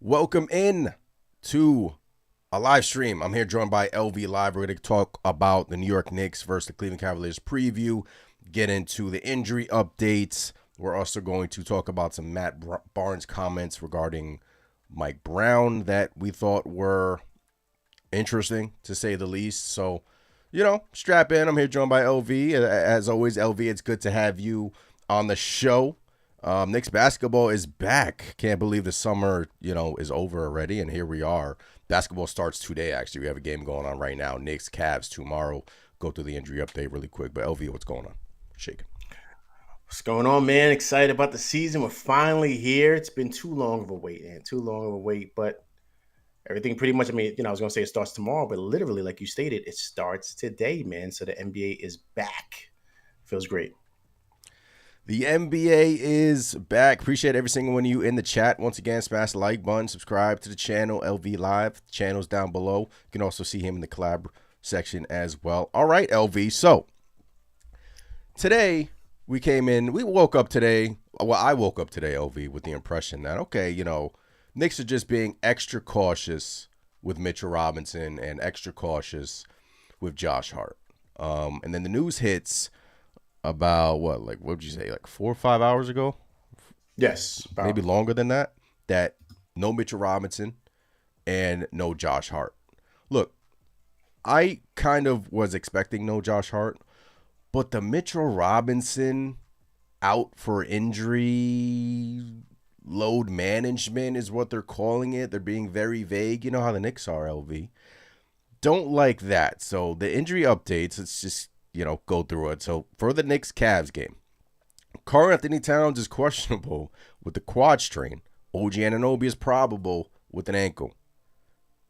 Welcome in to a live stream. I'm here joined by LV Live. We're going to talk about the New York Knicks versus the Cleveland Cavaliers preview, get into the injury updates. We're also going to talk about some Matt Barnes comments regarding Mike Brown that we thought were interesting, to say the least. So, strap in. I'm here joined by LV. As always, LV, it's good to have you on the show. Knicks basketball is back. Can't believe the summer, is over already, and here we are. Basketball starts today, actually. We have a game going on right now. Knicks, Cavs tomorrow. Go through the injury update really quick. But LV, what's going on? Shaking. What's going on, man? Excited about the season. We're finally here. It's been too long of a wait, man. Too long of a wait, but everything pretty much, I was going to say it starts tomorrow, but literally, like you stated, it starts today, man. So the NBA is back. Feels great. The NBA is back. Appreciate every single one of you in the chat. Once again, smash the like button, subscribe to the channel, LV Live. The channel's down below. You can also see him in the collab section as well. All right, LV. So today we woke up today. Well, I woke up today, LV, with the impression that, okay, Knicks are just being extra cautious with Mitchell Robinson and extra cautious with Josh Hart. And then the news hits about what would you say, 4 or 5 hours ago? Yes. Maybe longer than that no Mitchell Robinson and no Josh Hart. Look, I kind of was expecting no Josh Hart, but the Mitchell Robinson out for injury load management is what they're calling it. They're being very vague. You know how the Knicks are, LV. Don't like that. So the injury updates, let's just go through it. So for the Knicks-Cavs game, Karl-Anthony Towns is questionable with the quad strain. OG Anunoby is probable with an ankle.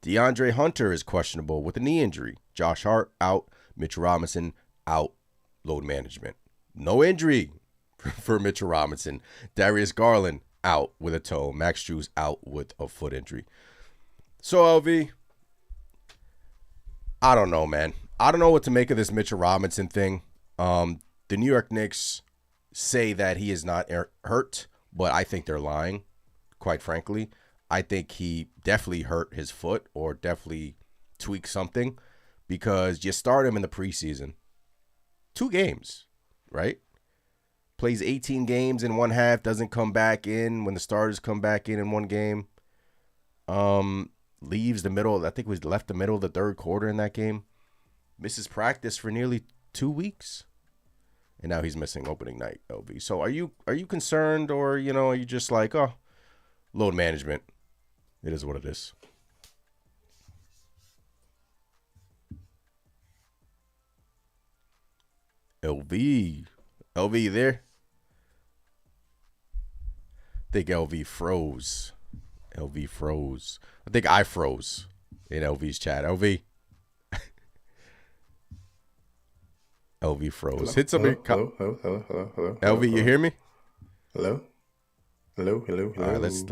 DeAndre Hunter is questionable with a knee injury. Josh Hart out. Mitchell Robinson out. Load management. No injury for Mitchell Robinson. Darius Garland out with a toe. Max Strus out with a foot injury. So, LV, I don't know, man. I don't know what to make of this Mitchell Robinson thing. The New York Knicks say that he is not hurt, but I think they're lying, quite frankly. I think he definitely hurt his foot or definitely tweaked something, because you start him in the preseason. 2 games, right? Plays 18 games in one half, doesn't come back in when the starters come back in one game. Leaves the middle, I think was left the middle of the third quarter in that game. Misses practice for nearly 2 weeks, and now he's missing opening night, LV. So are you concerned, or are you just like, oh, load management? It is what it is. LV, you there? I think LV froze. LV froze. I think I froze in LV's chat. LV. LV froze. Hello? Hit somebody. Hello. LV, you hear me? Hello. All right, let's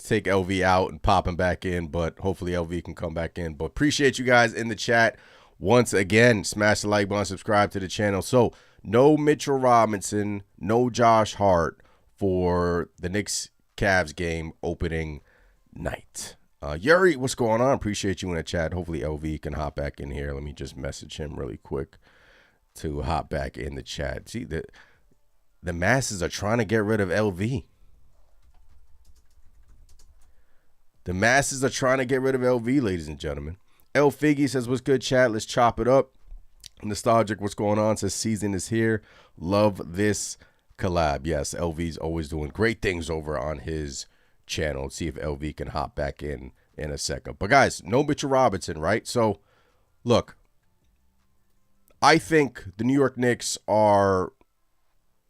take LV out and pop him back in, but hopefully LV can come back in. But appreciate you guys in the chat. Once again, smash the like button, subscribe to the channel. So no Mitchell Robinson, no Josh Hart for the Knicks Cavs game opening night. Yuri, what's going on? Appreciate you in the chat. Hopefully LV can hop back in here. Let me just message him really quick to hop back in the chat. See, the masses are trying to get rid of LV. The masses are trying to get rid of LV, ladies and gentlemen. L Figgy says, what's good, chat? Let's chop it up. Nostalgic, what's going on? Says, season is here. Love this collab. Yes, LV's always doing great things over on his channel. Let's see if LV can hop back in a second. But, guys, no Mitchell Robinson, right? So, look, I think the New York Knicks are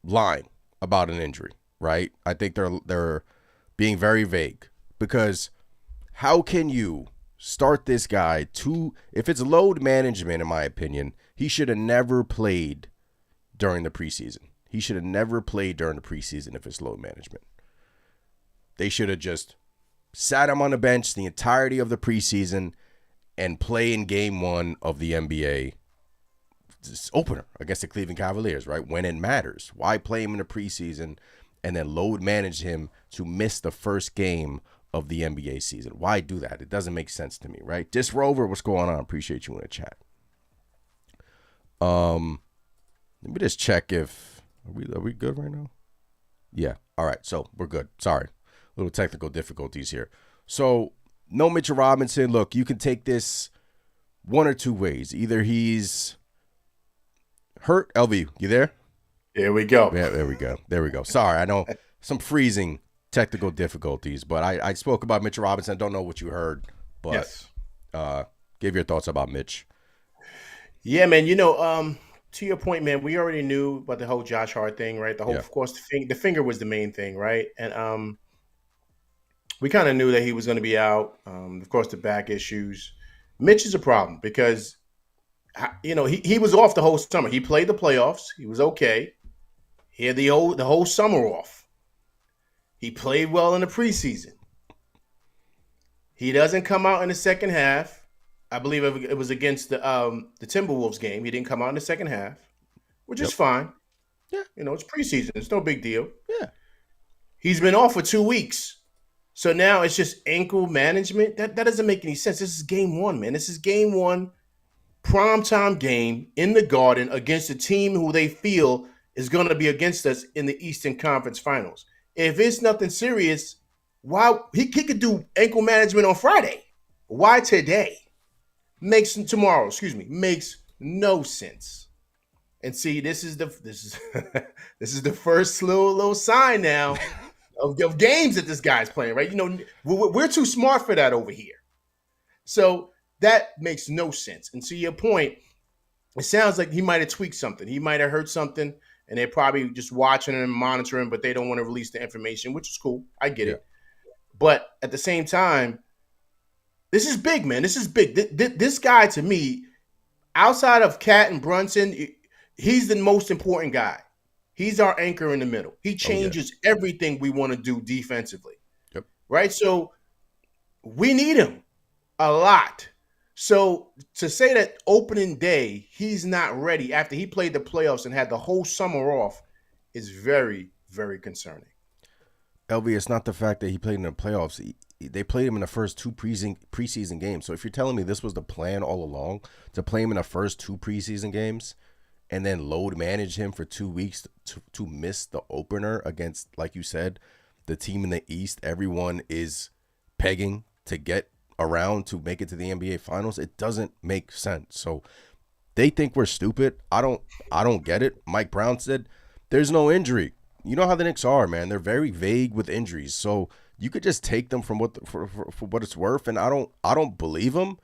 lying about an injury, right? I think they're being very vague, because how can you start this guy if it's load management, in my opinion, he should have never played during the preseason. He should have never played during the preseason if it's load management. They should have just sat him on the bench the entirety of the preseason and play in game 1 of the NBA opener against the Cleveland Cavaliers, right? When it matters. Why play him in the preseason and then load manage him to miss the first game of the NBA season. Why do that? It doesn't make sense to me, right? Dis Rover, what's going on? Appreciate you in the chat. Let me just check if are we good right now? Yeah. All right. So we're good. Sorry. Little technical difficulties here. So no Mitchell Robinson. Look, you can take this one or two ways. Either he's hurt. LV, you there? Here we go. Yeah, there we go. There we go. Sorry, I know some freezing technical difficulties, but I spoke about Mitchell Robinson. I don't know what you heard, but Yes. Give your thoughts about Mitch. Yeah, man. To your point, man, we already knew about the whole Josh Hart thing, right? Of course, the finger was the main thing, right? And we kind of knew that he was going to be out. Of course, the back issues. Mitch is a problem because, he was off the whole summer. He played the playoffs. He was okay. He had the whole summer off. He played well in the preseason. He doesn't come out in the second half. I believe it was against the Timberwolves game. He didn't come out in the second half, which is fine. Yeah. It's preseason. It's no big deal. Yeah. He's been off for 2 weeks. So now it's just ankle management. That doesn't make any sense. This is game one, man. This is game one, primetime game in the Garden against a team who they feel is going to be against us in the Eastern Conference Finals. If it's nothing serious, why he could do ankle management on Friday? Why today? Makes no sense. And see, this is the first little sign now of games that this guy's playing, right? We're too smart for that over here. So that makes no sense. And to your point, it sounds like he might have tweaked something. He might have heard something, and they're probably just watching and monitoring, but they don't want to release the information, which is cool. I get it. But at the same time, this is big, man. This is big. This guy, to me, outside of Cat and Brunson, he's the most important guy. He's our anchor in the middle. He changes everything we want to do defensively. Yep. Right? So we need him a lot. So to say that opening day, he's not ready after he played the playoffs and had the whole summer off is very, very concerning. LV, it's not the fact that he played in the playoffs. They played him in the first two preseason games. So if you're telling me this was the plan all along, to play him in the first two preseason games and then load manage him for 2 weeks to miss the opener against, like you said, the team in the East everyone is pegging to get around to make it to the NBA Finals, it doesn't make sense. So they think we're stupid. I don't get it. Mike Brown said there's no injury. You know how the Knicks are, man. They're very vague with injuries. So you could just take them from for what it's worth, and I don't believe them.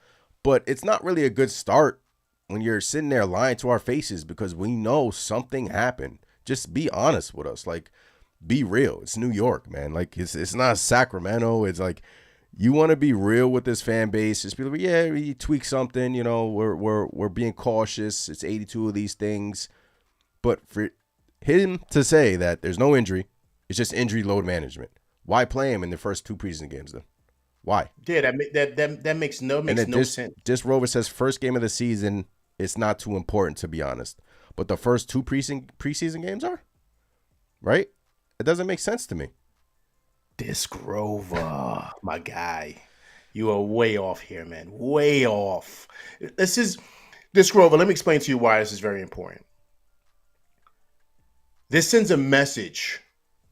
But it's not really a good start when you're sitting there lying to our faces because we know something happened. Just be honest with us. Like, be real. It's New York, man. Like, it's not Sacramento. It's like, you want to be real with this fan base. Just be like, yeah, you tweak something. We're being cautious. It's 82 of these things. But for him to say that there's no injury, it's just injury load management. Why play him in the first two preseason games then? Why? Yeah, that makes no sense. Dis Rover says first game of the season, it's not too important to be honest. But the first two preseason games are? Right? It doesn't make sense to me. Dis Rover, my guy. You are way off here, man. Way off. Dis Rover, let me explain to you why this is very important. This sends a message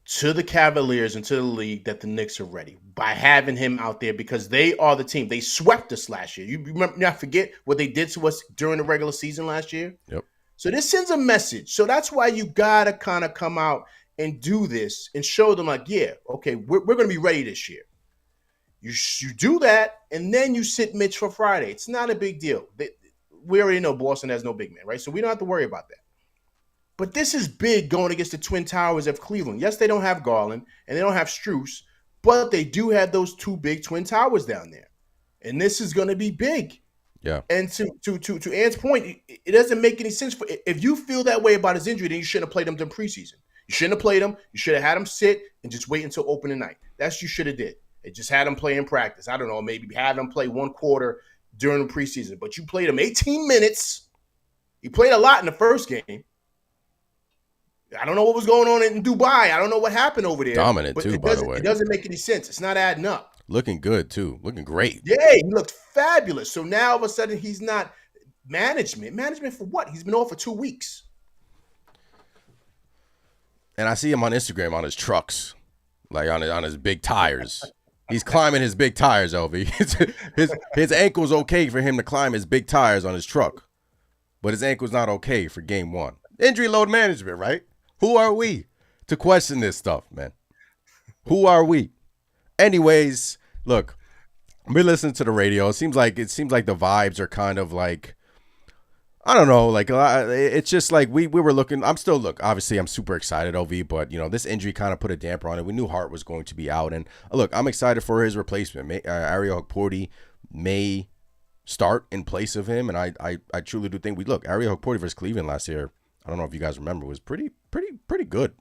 to the Cavaliers and to the league that the Knicks are ready by having him out there because they are the team. They swept us last year. You remember, not forget what they did to us during the regular season last year? Yep. So this sends a message. So that's why you got to kind of come out and do this and show them like, yeah, okay, we're going to be ready this year. You do that, and then you sit Mitch for Friday. It's not a big deal. We already know Boston has no big man, right? So we don't have to worry about that. But this is big going against the Twin Towers of Cleveland. Yes, they don't have Garland, and they don't have Strus, but they do have those two big Twin Towers down there. And this is going to be big. Yeah. And to Ant's point, it doesn't make any sense. If you feel that way about his injury, then you shouldn't have played him during preseason. You shouldn't have played him. You should have had him sit and just wait until opening night. That's what you should have did. It just had him play in practice. I don't know, maybe have him play one quarter during the preseason. But you played him 18 minutes. He played a lot in the first game. I don't know what was going on in Dubai. I don't know what happened over there, Dominant but too, by the way. it doesn't make any sense. It's not adding up. Looking good too. Looking great. Yeah, he looked fabulous. So now all of a sudden he's not management. Management for what? He's been off for 2 weeks. And I see him on Instagram on his trucks, like on his big tires. He's climbing his big tires, LV. his ankle's okay for him to climb his big tires on his truck, but his ankle's not okay for game one. Injury load management, right? Who are we to question this stuff, man? Who are we? Anyways, look, I've been listening to the radio. It seems like the vibes are kind of like, I don't know, like it's just like we were looking. Obviously I'm super excited, OV, but this injury kind of put a damper on it. We knew Hart was going to be out, and look, I'm excited for his replacement. Ariel Hukporti may start in place of him, and I truly do think Ariel Hukporti versus Cleveland last year, I don't know if you guys remember, was pretty good,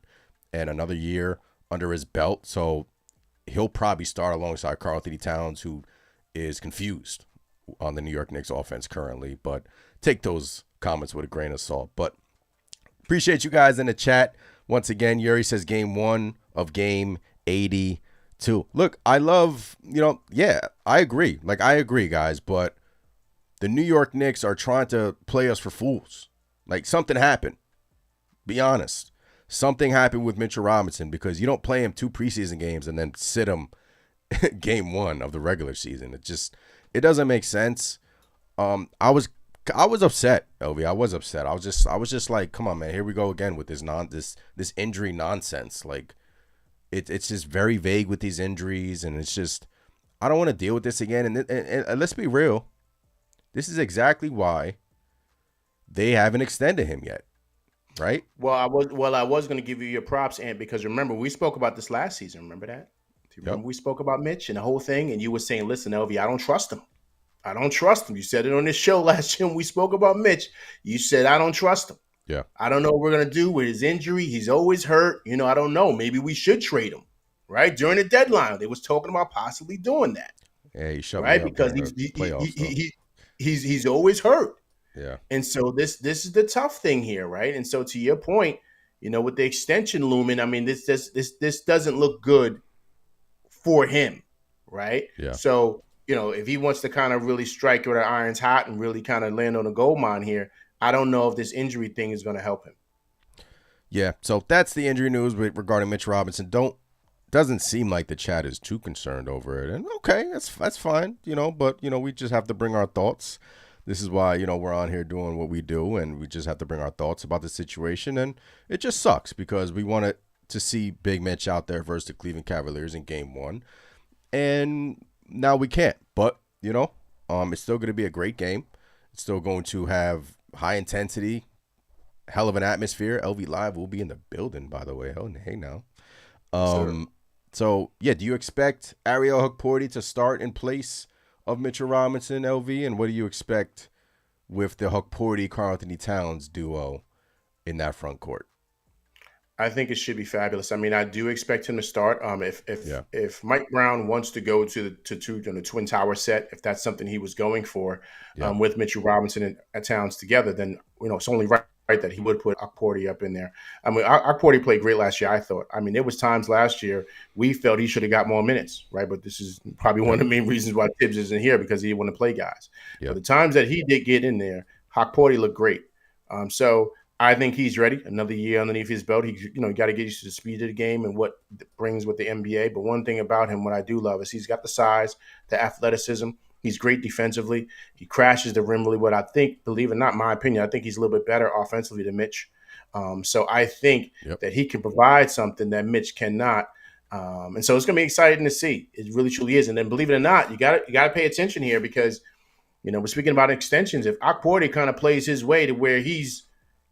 and another year under his belt, so he'll probably start alongside Karl Anthony Towns, who is confused on the New York Knicks offense currently, but take those comments with a grain of salt. But appreciate you guys in the chat. Once again, Yuri says game 1 of game 82. Look, I love, I agree. I agree, guys, but the New York Knicks are trying to play us for fools. Like, something happened. Be honest. Something happened with Mitchell Robinson, because you don't play him 2 preseason games and then sit him game 1 of the regular season. It doesn't make sense. I was upset, LV. I was upset. I was just like, come on, man, here we go again with this injury nonsense. Like, it's just very vague with these injuries, and it's just, I don't want to deal with this again. And let's be real, this is exactly why they haven't extended him yet, right? Well, I was going to give you your props, Ant, because remember we spoke about this last season. Remember that? Do you remember we spoke about Mitch and the whole thing, and you were saying, "Listen, LV, I don't trust him. I don't trust him." You said it on this show last year when we spoke about Mitch. You said, "I don't trust him. Yeah. I don't know what we're going to do with his injury. He's always hurt. I don't know. Maybe we should trade him." Right? During the deadline, they was talking about possibly doing that. Yeah, he shut right? me up Because he's always hurt. Yeah. And so this is the tough thing here, right? And so to your point, with the extension looming, I mean, this doesn't look good for him, right? Yeah. So, if he wants to kind of really strike where the iron's hot and really kind of land on a gold mine here, I don't know if this injury thing is going to help him. Yeah, so that's the injury news regarding Mitch Robinson. Doesn't seem like the chat is too concerned over it. And okay, that's fine, but we just have to bring our thoughts. This is why, we're on here doing what we do, and we just have to bring our thoughts about the situation. And it just sucks because we wanted to see Big Mitch out there versus the Cleveland Cavaliers in game 1. And now we can't. But, it's still going to be a great game. It's still going to have high intensity, hell of an atmosphere. LV Live will be in the building, by the way. Oh, hey now. So, yeah, do you expect Ariel Hukporti to start in place of Mitchell Robinson, LV? And what do you expect with the Hukporti Karl Anthony Towns duo in that front court? I think it should be fabulous. I mean, I do expect him to start. If Mike Brown wants to go to the Twin Tower set, if that's something he was going for, with Mitchell Robinson and Towns together, then it's only right that he would put Hukporti up in there. I mean, Hukporti played great last year, I thought. I mean, there was times last year we felt he should have got more minutes, right? But this is probably one of the main reasons why Tibbs isn't here, because he didn't want to play guys. But the times that he did get in there, Hukporti looked great. So I think he's ready. Another year underneath his belt. He got to get used to the speed of the game and what it brings with the NBA. But one thing about him, what I do love, is he's got the size, the athleticism. He's great defensively. He crashes the rim really well. I think, believe it or not, my opinion, I think he's a little bit better offensively than Mitch. So I think that he can provide something that Mitch cannot. And so it's going to be exciting to see. It really, truly is. And then, believe it or not, you got to pay attention here, because we're speaking about extensions. If Hukporti kind of plays his way to where he's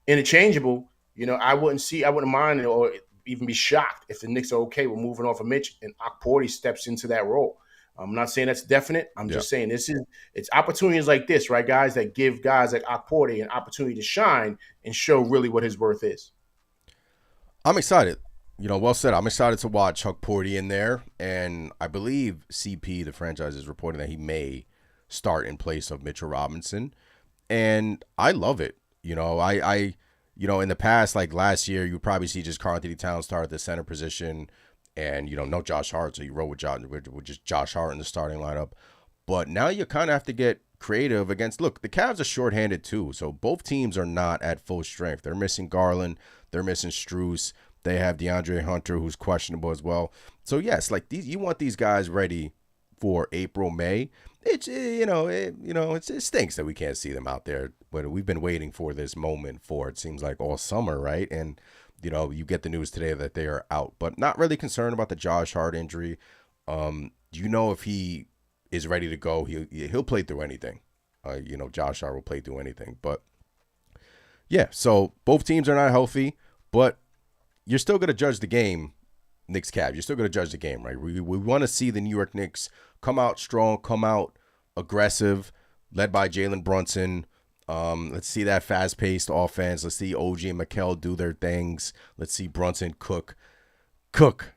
interchangeable, I wouldn't mind or even be shocked if the Knicks are okay with moving off of Mitch and Hukporti steps into that role. I'm not saying that's definite. I'm just saying it's opportunities like this, right, guys, that give guys like Hukporti an opportunity to shine and show really what his worth is. I'm excited. Well said. I'm excited to watch Hukporti in there, and I believe CP, the franchise, is reporting that he may start in place of Mitchell Robinson, and I love it. in the past, like last year, you would probably see just Karl Anthony Towns start at the center position, and no Josh Hart, so you roll with just Josh Hart in the starting lineup. But now you kind of have to get creative against. Look, the Cavs are shorthanded too, so both teams are not at full strength. They're missing Garland, they're missing Strus. They have DeAndre Hunter, who's questionable as well. So yes, like you want these guys ready for April, May. It stinks that we can't see them out there. But we've been waiting for this moment for it seems like all summer, right? And you get the news today that they are out, but not really concerned about the Josh Hart injury. If he is ready to go, he'll play through anything. Josh Hart will play through anything. But yeah, so both teams are not healthy, but you're still going to judge the game, Knicks Cavs. You're still going to judge the game, right? We want to see the New York Knicks come out strong, come out aggressive, led by Jalen Brunson. Let's see that fast-paced offense. Let's see OG and Mikal do their things. Let's see Brunson cook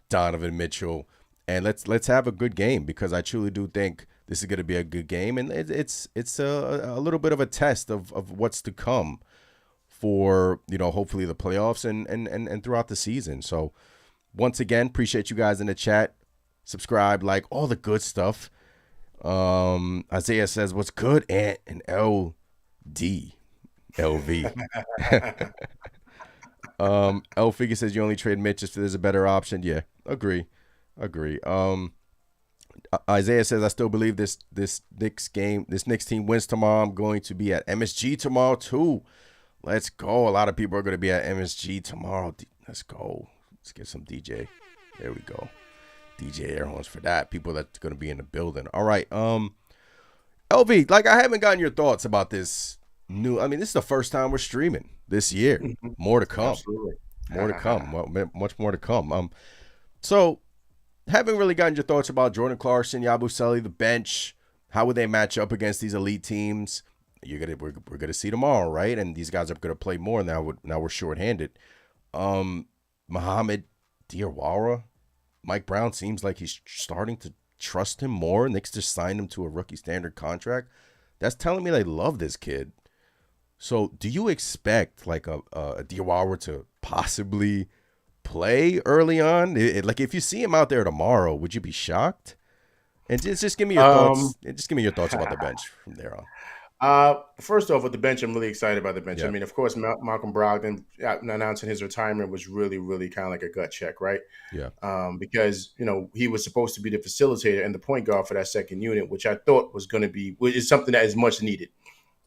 Donovan Mitchell, and let's have a good game, because I truly do think this is going to be a good game, and it's a little bit of a test of what's to come for hopefully the playoffs and throughout the season. So once again, appreciate you guys in the chat. Subscribe, like, all the good stuff. Isaiah says, what's good, Ant and LD. LV. L Figure says you only trade Mitch if there's a better option. Yeah, agree. Isaiah says I still believe this Knicks team wins tomorrow. I'm going to be at MSG tomorrow too. Let's go. A lot of people are going to be at MSG tomorrow. Let's go. Let's get some DJ. There we go. DJ air horns for that. People that's going to be in the building. All right. LV, like, I haven't gotten your thoughts about this new. I mean, this is the first time we're streaming this year. More to come. Absolutely. More to come. Much more to come. So haven't really gotten your thoughts about Jordan Clarkson, Yabusele, the bench. How would they match up against these elite teams? We're gonna see tomorrow, right? And these guys are gonna play more now. We're shorthanded. Mohamed Diawara, Mike Brown seems like he's starting to trust him more. Knicks just signed him to a rookie standard contract. That's telling me they love this kid. So do you expect like a Diawara to possibly play early on? Like, if you see him out there tomorrow, would you be shocked? And just give me your thoughts. Just give me your thoughts about the bench from there on. First off, with the bench, I'm really excited about the bench. Yeah. I mean, of course, Malcolm Brogdon announcing his retirement was really, really kind of like a gut check, right? Yeah. Because he was supposed to be the facilitator and the point guard for that second unit, which I thought was going to be is something that is much needed.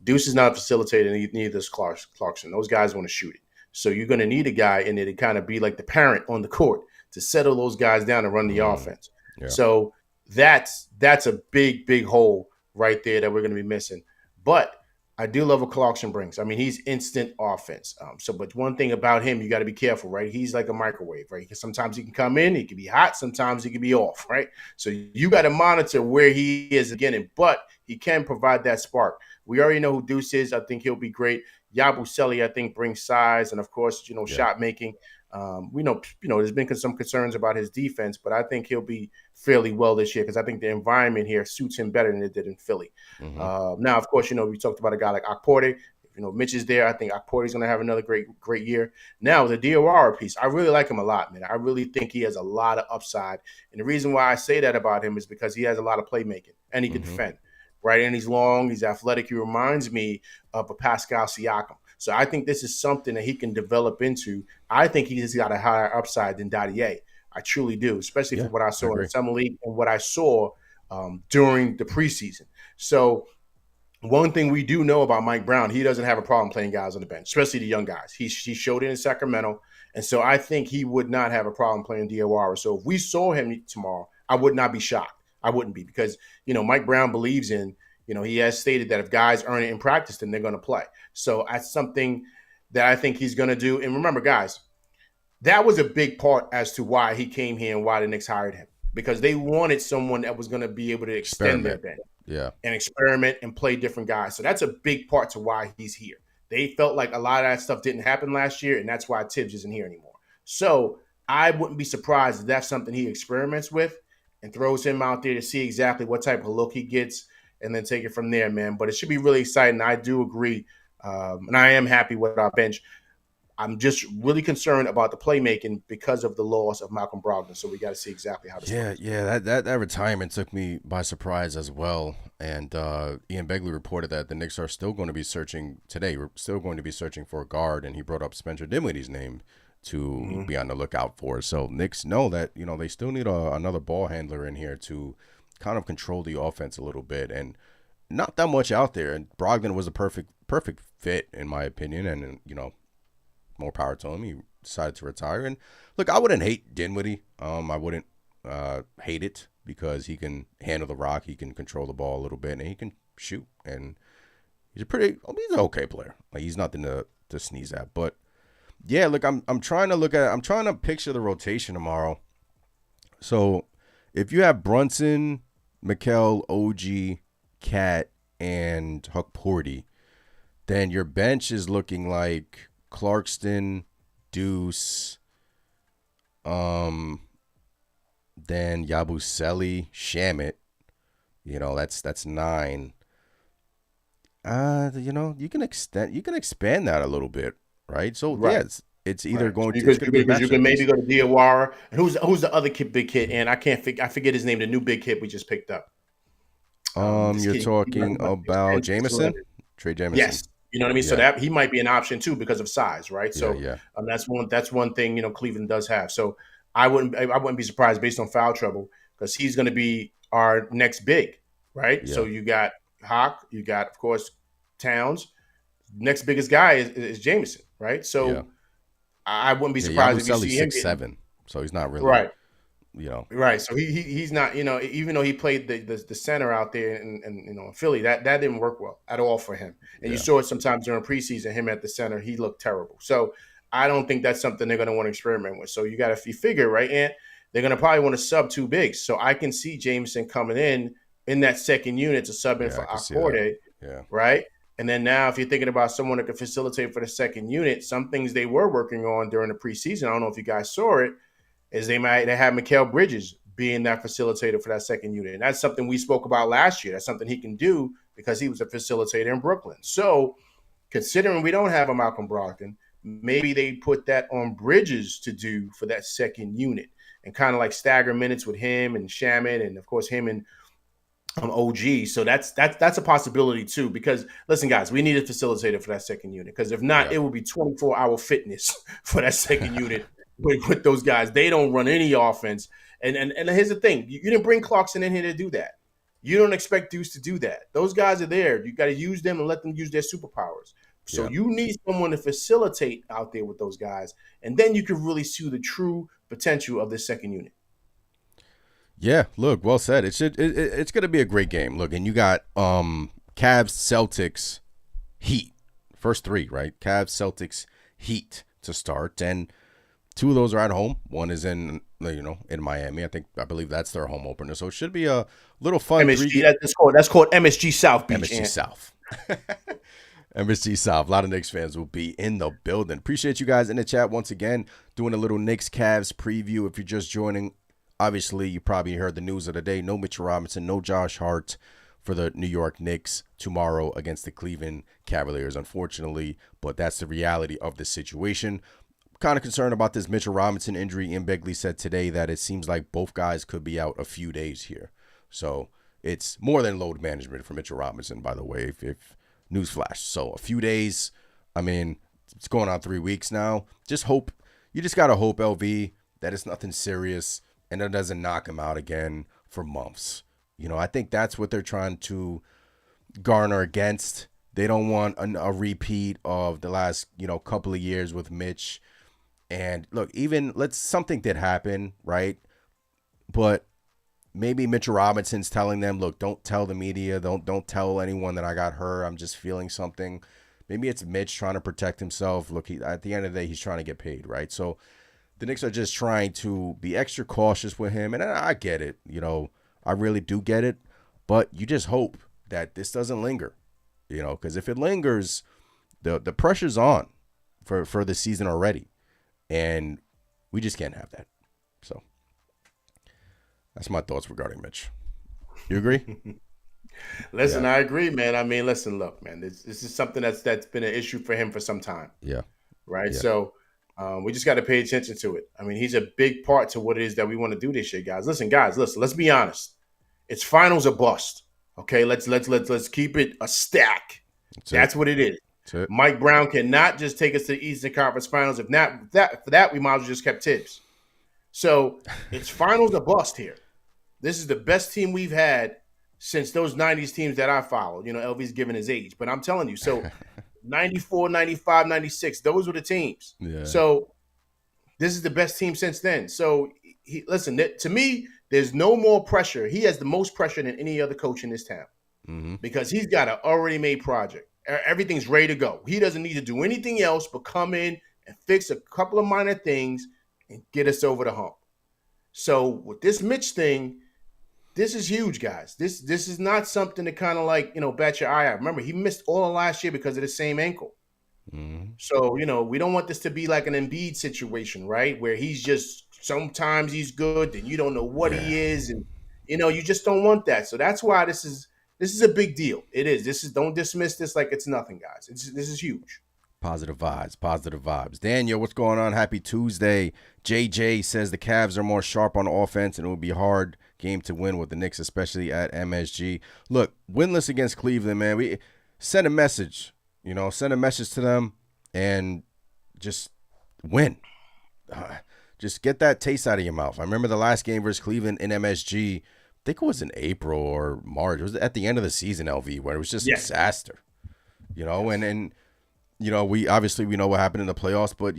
Deuce is not a facilitator, and neither is Clarkson. Those guys want to shoot it, so you're going to need a guy in there to kind of be like the parent on the court to settle those guys down and run the offense. Yeah. So that's a big hole right there that we're going to be missing. But I do love what Clarkson brings. I mean, he's instant offense. But one thing about him, you got to be careful, right? He's like a microwave, right? Because sometimes he can come in, he can be hot, sometimes he can be off, right? So you got to monitor where he is again, but he can provide that spark. We already know who Deuce is. I think he'll be great. Yabusele, I think, brings size and, of course, shot making. We know, there's been some concerns about his defense, but I think he'll be fairly well this year because I think the environment here suits him better than it did in Philly. Mm-hmm. Now, of course, we talked about a guy like Okporte. Mitch is there. I think Okporte's going to have another great year. Now, the Diawara piece, I really like him a lot, man. I really think he has a lot of upside. And the reason why I say that about him is because he has a lot of playmaking and he can defend, right? And he's long, he's athletic. He reminds me of a Pascal Siakam. So I think this is something that he can develop into. I think he's got a higher upside than Dadier. I truly do, especially for what I saw in the Summer League and what I saw during the preseason. So one thing we do know about Mike Brown, he doesn't have a problem playing guys on the bench, especially the young guys. He showed it in Sacramento. And so I think he would not have a problem playing Diawara. So if we saw him tomorrow, I would not be shocked. I wouldn't be because, Mike Brown believes in, he has stated that if guys earn it in practice, then they're going to play. So that's something that I think he's going to do. And remember, guys, that was a big part as to why he came here and why the Knicks hired him, because they wanted someone that was going to be able to extend their bench and experiment and play different guys. So that's a big part to why he's here. They felt like a lot of that stuff didn't happen last year, and that's why Tibbs isn't here anymore. So I wouldn't be surprised if that's something he experiments with and throws him out there to see exactly what type of look he gets and then take it from there, man. But it should be really exciting. I do agree, and I am happy with our bench. I'm just really concerned about the playmaking because of the loss of Malcolm Brogdon. So we got to see exactly how this Yeah, plays. yeah, that retirement took me by surprise as well. And Ian Begley reported that the Knicks are still going to be searching today. We're still going to be searching for a guard, and he brought up Spencer Dinwiddie's name to Mm-hmm. be on the lookout for. So Knicks know that they still need another ball handler in here to kind of control the offense a little bit, and not that much out there. And Brogdon was a perfect fit in my opinion, and more power to him. He decided to retire, and look, I wouldn't hate Dinwiddie. I wouldn't hate it because he can handle the rock, he can control the ball a little bit, and he can shoot. And he's he's an okay player. Like, he's nothing to sneeze at. But yeah, look, I'm trying to picture the rotation tomorrow. So if you have Brunson, Mikal, OG, Cat, and Huck Porty, then your bench is looking like Clarkston, Deuce, then Yabusele, Shamit. That's 9. You can expand that a little bit, right? So yeah, Right. it's either Right. So it's going to be you matchup can maybe based. go to Diawara. And who's the other kid, big kid? And I forget his name. The new big kid we just picked up. This You're kid, he's talking about 6'10", about Jameson, Trey Jameson. Yes, you know what I mean. So Yeah, that he might be an option too because of size, right? yeah, So yeah, that's one thing Cleveland does have. So I wouldn't be surprised based on foul trouble because he's going to be our next big, right? So yeah, you got Hawk, you got of course Towns. Next biggest guy is Jameson, right? yeah, So I wouldn't be yeah. surprised if you Yabusele's see him six getting seven, so he's not really, right. you know, Right. So he's not, even though he played the center out there in Philly, that didn't work well at all for him. And you yeah, saw it sometimes during preseason, him at the center, he looked terrible. So I don't think that's something they're gonna want to experiment with. So you figure, right, Ant, they're gonna probably want to sub two bigs. So I can see Jameson coming in that second unit to sub in yeah. for I can see that. Akporde, Yeah, right? And then now, if you're thinking about someone that could facilitate for the second unit, some things they were working on during the preseason, I don't know if you guys saw it, is they have Mikal Bridges being that facilitator for that second unit. And that's something we spoke about last year. That's something he can do because he was a facilitator in Brooklyn. So considering we don't have a Malcolm Brogdon, maybe they put that on Bridges to do for that second unit and kind of like stagger minutes with him and Shamit and of course him and OG. So that's a possibility too. Because listen, guys, we need a facilitator for that second unit. Because if not, yeah, it will be 24-hour fitness for that second unit with those guys. They don't run any offense. And here's the thing: you didn't bring Clarkson in here to do that. You don't expect Deuce to do that. Those guys are there. You got to use them and let them use their superpowers. So yeah. you need someone to facilitate out there with those guys, and then you can really see the true potential of this second unit. Yeah, look, well said. It's gonna be a great game. Look, and you got Cavs, Celtics, Heat. First 3, right? Cavs, Celtics, Heat to start, and 2 of those are at home. One is in Miami. I believe that's their home opener. So it should be a little fun MSG, that's called MSG South Beach, MSG and South. MSG South. A lot of Knicks fans will be in the building. Appreciate you guys in the chat once again, doing a little Knicks Cavs preview. If you're just joining, obviously you probably heard the news of the day. No Mitchell Robinson, no Josh Hart for the New York Knicks tomorrow against the Cleveland Cavaliers, unfortunately. But that's the reality of the situation. Kind of concerned about this Mitchell Robinson injury. Ian Begley said today that it seems like both guys could be out a few days here. So it's more than load management for Mitchell Robinson, by the way, if newsflash. So a few days, I mean, it's going on 3 weeks now. You just got to hope, LV, that it's nothing serious and it doesn't knock him out again for months. I think that's what they're trying to garner against. They don't want a repeat of the last, couple of years with Mitch. And look, even something did happen, right? But maybe Mitchell Robinson's telling them, look, don't tell the media, don't tell anyone that I got hurt. I'm just feeling something. Maybe it's Mitch trying to protect himself. Look, at the end of the day, he's trying to get paid, right? So the Knicks are just trying to be extra cautious with him. And I get it. I really do get it. But you just hope that this doesn't linger, because if it lingers, the pressure's on for the season already. And we just can't have that. So that's my thoughts regarding Mitch. You agree? Listen, Yeah. I agree, man. I mean, listen, look, man, this is something that's been an issue for him for some time. Yeah. right? Yeah. So we just got to pay attention to it. I mean, he's a big part to what it is that we want to do this year, guys. Listen, guys, listen. Let's be honest. It's finals or bust. Okay, let's keep it a stack. That's it. That's what it is. That's it. Mike Brown cannot just take us to the Eastern Conference Finals. If not that for that, we might as well just kept Tibbs. So it's finals or bust here. This is the best team we've had since those 90s teams that I followed. You know, LV's given his age, but I'm telling you, so 94, 95, 96, those were the teams. Yeah. So this is the best team since then. So listen, to me, there's no more pressure. He has the most pressure than any other coach in this town because he's got an already made project. Everything's ready to go. He doesn't need to do anything else but come in and fix a couple of minor things and get us over the hump. So with this Mitch thing, this is huge, guys. This is not something to kind of like, bat your eye out. Remember, he missed all of last year because of the same ankle. So, we don't want this to be like an Embiid situation, right? Where he's just, sometimes he's good, then you don't know what he is. And, you just don't want that. So that's why this is a big deal. It is. Don't dismiss this like it's nothing, guys. This is huge. Positive vibes. Daniel, what's going on? Happy Tuesday. JJ says the Cavs are more sharp on offense and it will be a hard game to win with the Knicks, especially at MSG. Look, winless against Cleveland, man. We send a message, send a message to them and just win. Just get that taste out of your mouth. I remember the last game versus Cleveland in MSG. I think it was in April or March. It was at the end of the season, LV, where it was just a disaster. And we know what happened in the playoffs, but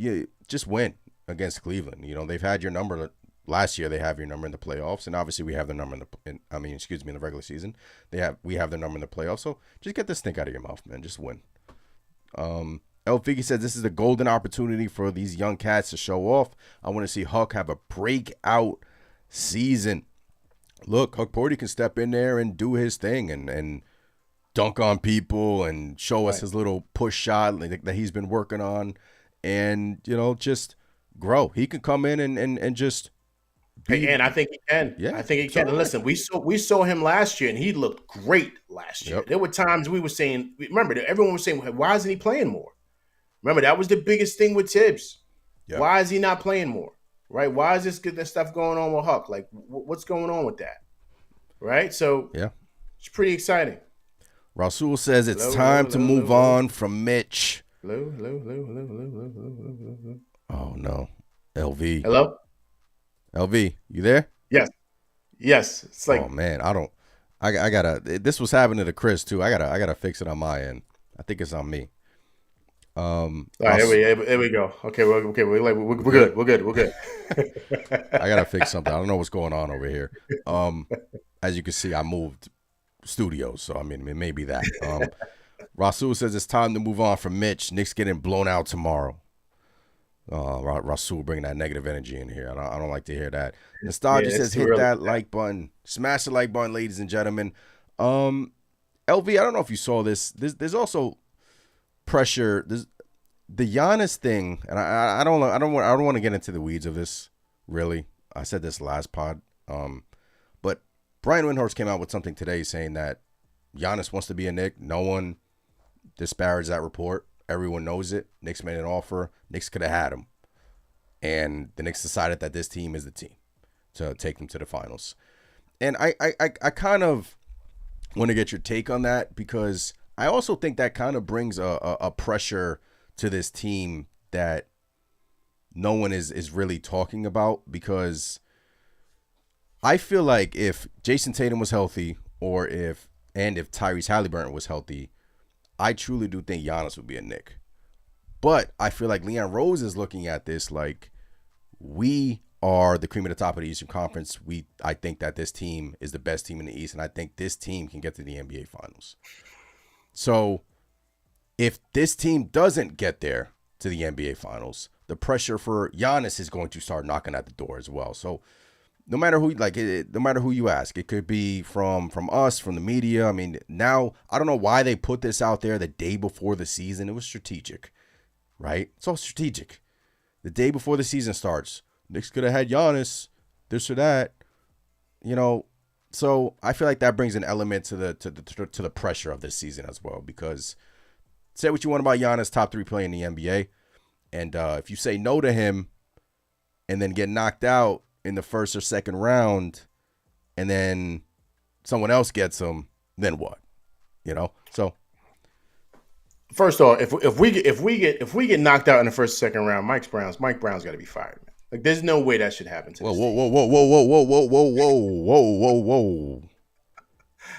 just win against Cleveland. They've had your number last year. They have your number in the playoffs, and obviously we have their number in the regular season. We have their number in the playoffs. So just get this stink out of your mouth, man. Just win. El Figgy says this is a golden opportunity for these young cats to show off. I want to see Huck have a breakout season. Look, Huck Porty can step in there and do his thing and dunk on people and show us his little push shot that he's been working on and, just grow. He can come in and just and I think he can. Yeah, I think he can. And listen, we saw him last year and he looked great last year. There were times we were saying, remember, everyone was saying, why isn't he playing more? Remember, that was the biggest thing with Tibbs. Yep. Why is he not playing more? Right? Why is this stuff going on with Huck? Like, what's going on with that? Right? So it's pretty exciting. Rasul says it's time to move on from Mitch. Hello. Oh, no. LV. Hello? LV, you there? Yes. It's like, oh, man, I gotta, this was happening to Chris, too. I gotta fix it on my end. I think it's on me. All right, here we go. Okay, we're good. We're good. I gotta fix something. I don't know what's going on over here. As you can see, I moved studios, so I mean, it may be that. Rasul says it's time to move on from Mitch. Knicks getting blown out tomorrow. Rasul bringing that negative energy in here. I don't like to hear that. Nostalgia says hit that like button, smash the like button, ladies and gentlemen. LV, I don't know if you saw this. There's also pressure. There's the Giannis thing, and I don't want to get into the weeds of this. Really, I said this last pod. But Brian Windhorst came out with something today saying that Giannis wants to be a Knick. No one disparaged that report. Everyone knows it. Knicks made an offer. Knicks could have had him, and the Knicks decided that this team is the team to take them to the finals. And I kind of want to get your take on that because I also think that kind of brings a pressure to this team that no one is really talking about, because I feel like if Jason Tatum was healthy if Tyrese Halliburton was healthy, I truly do think Giannis would be a Knick. But I feel like Leon Rose is looking at this like we are the cream of the top of the Eastern Conference. I think that this team is the best team in the East, and I think this team can get to the NBA Finals. So if this team doesn't get there to the NBA Finals, the pressure for Giannis is going to start knocking at the door as well. So no matter who you ask, it could be from us, from the media. I mean, now I don't know why they put this out there the day before the season. It was strategic, right? It's all strategic. The day before the season starts, Knicks could have had Giannis, this or that, So I feel like that brings an element to the pressure of this season as well. Because say what you want about Giannis, top 3 player in the NBA, And if you say no to him and then get knocked out in the first or second round, and then someone else gets him, then what? So First off, if we get knocked out in the first or second round, Mike Brown's got to be fired, man. Like, there's no way that should happen to whoa, this whoa, team. whoa, whoa, whoa, whoa, whoa, whoa, whoa, whoa, whoa, whoa.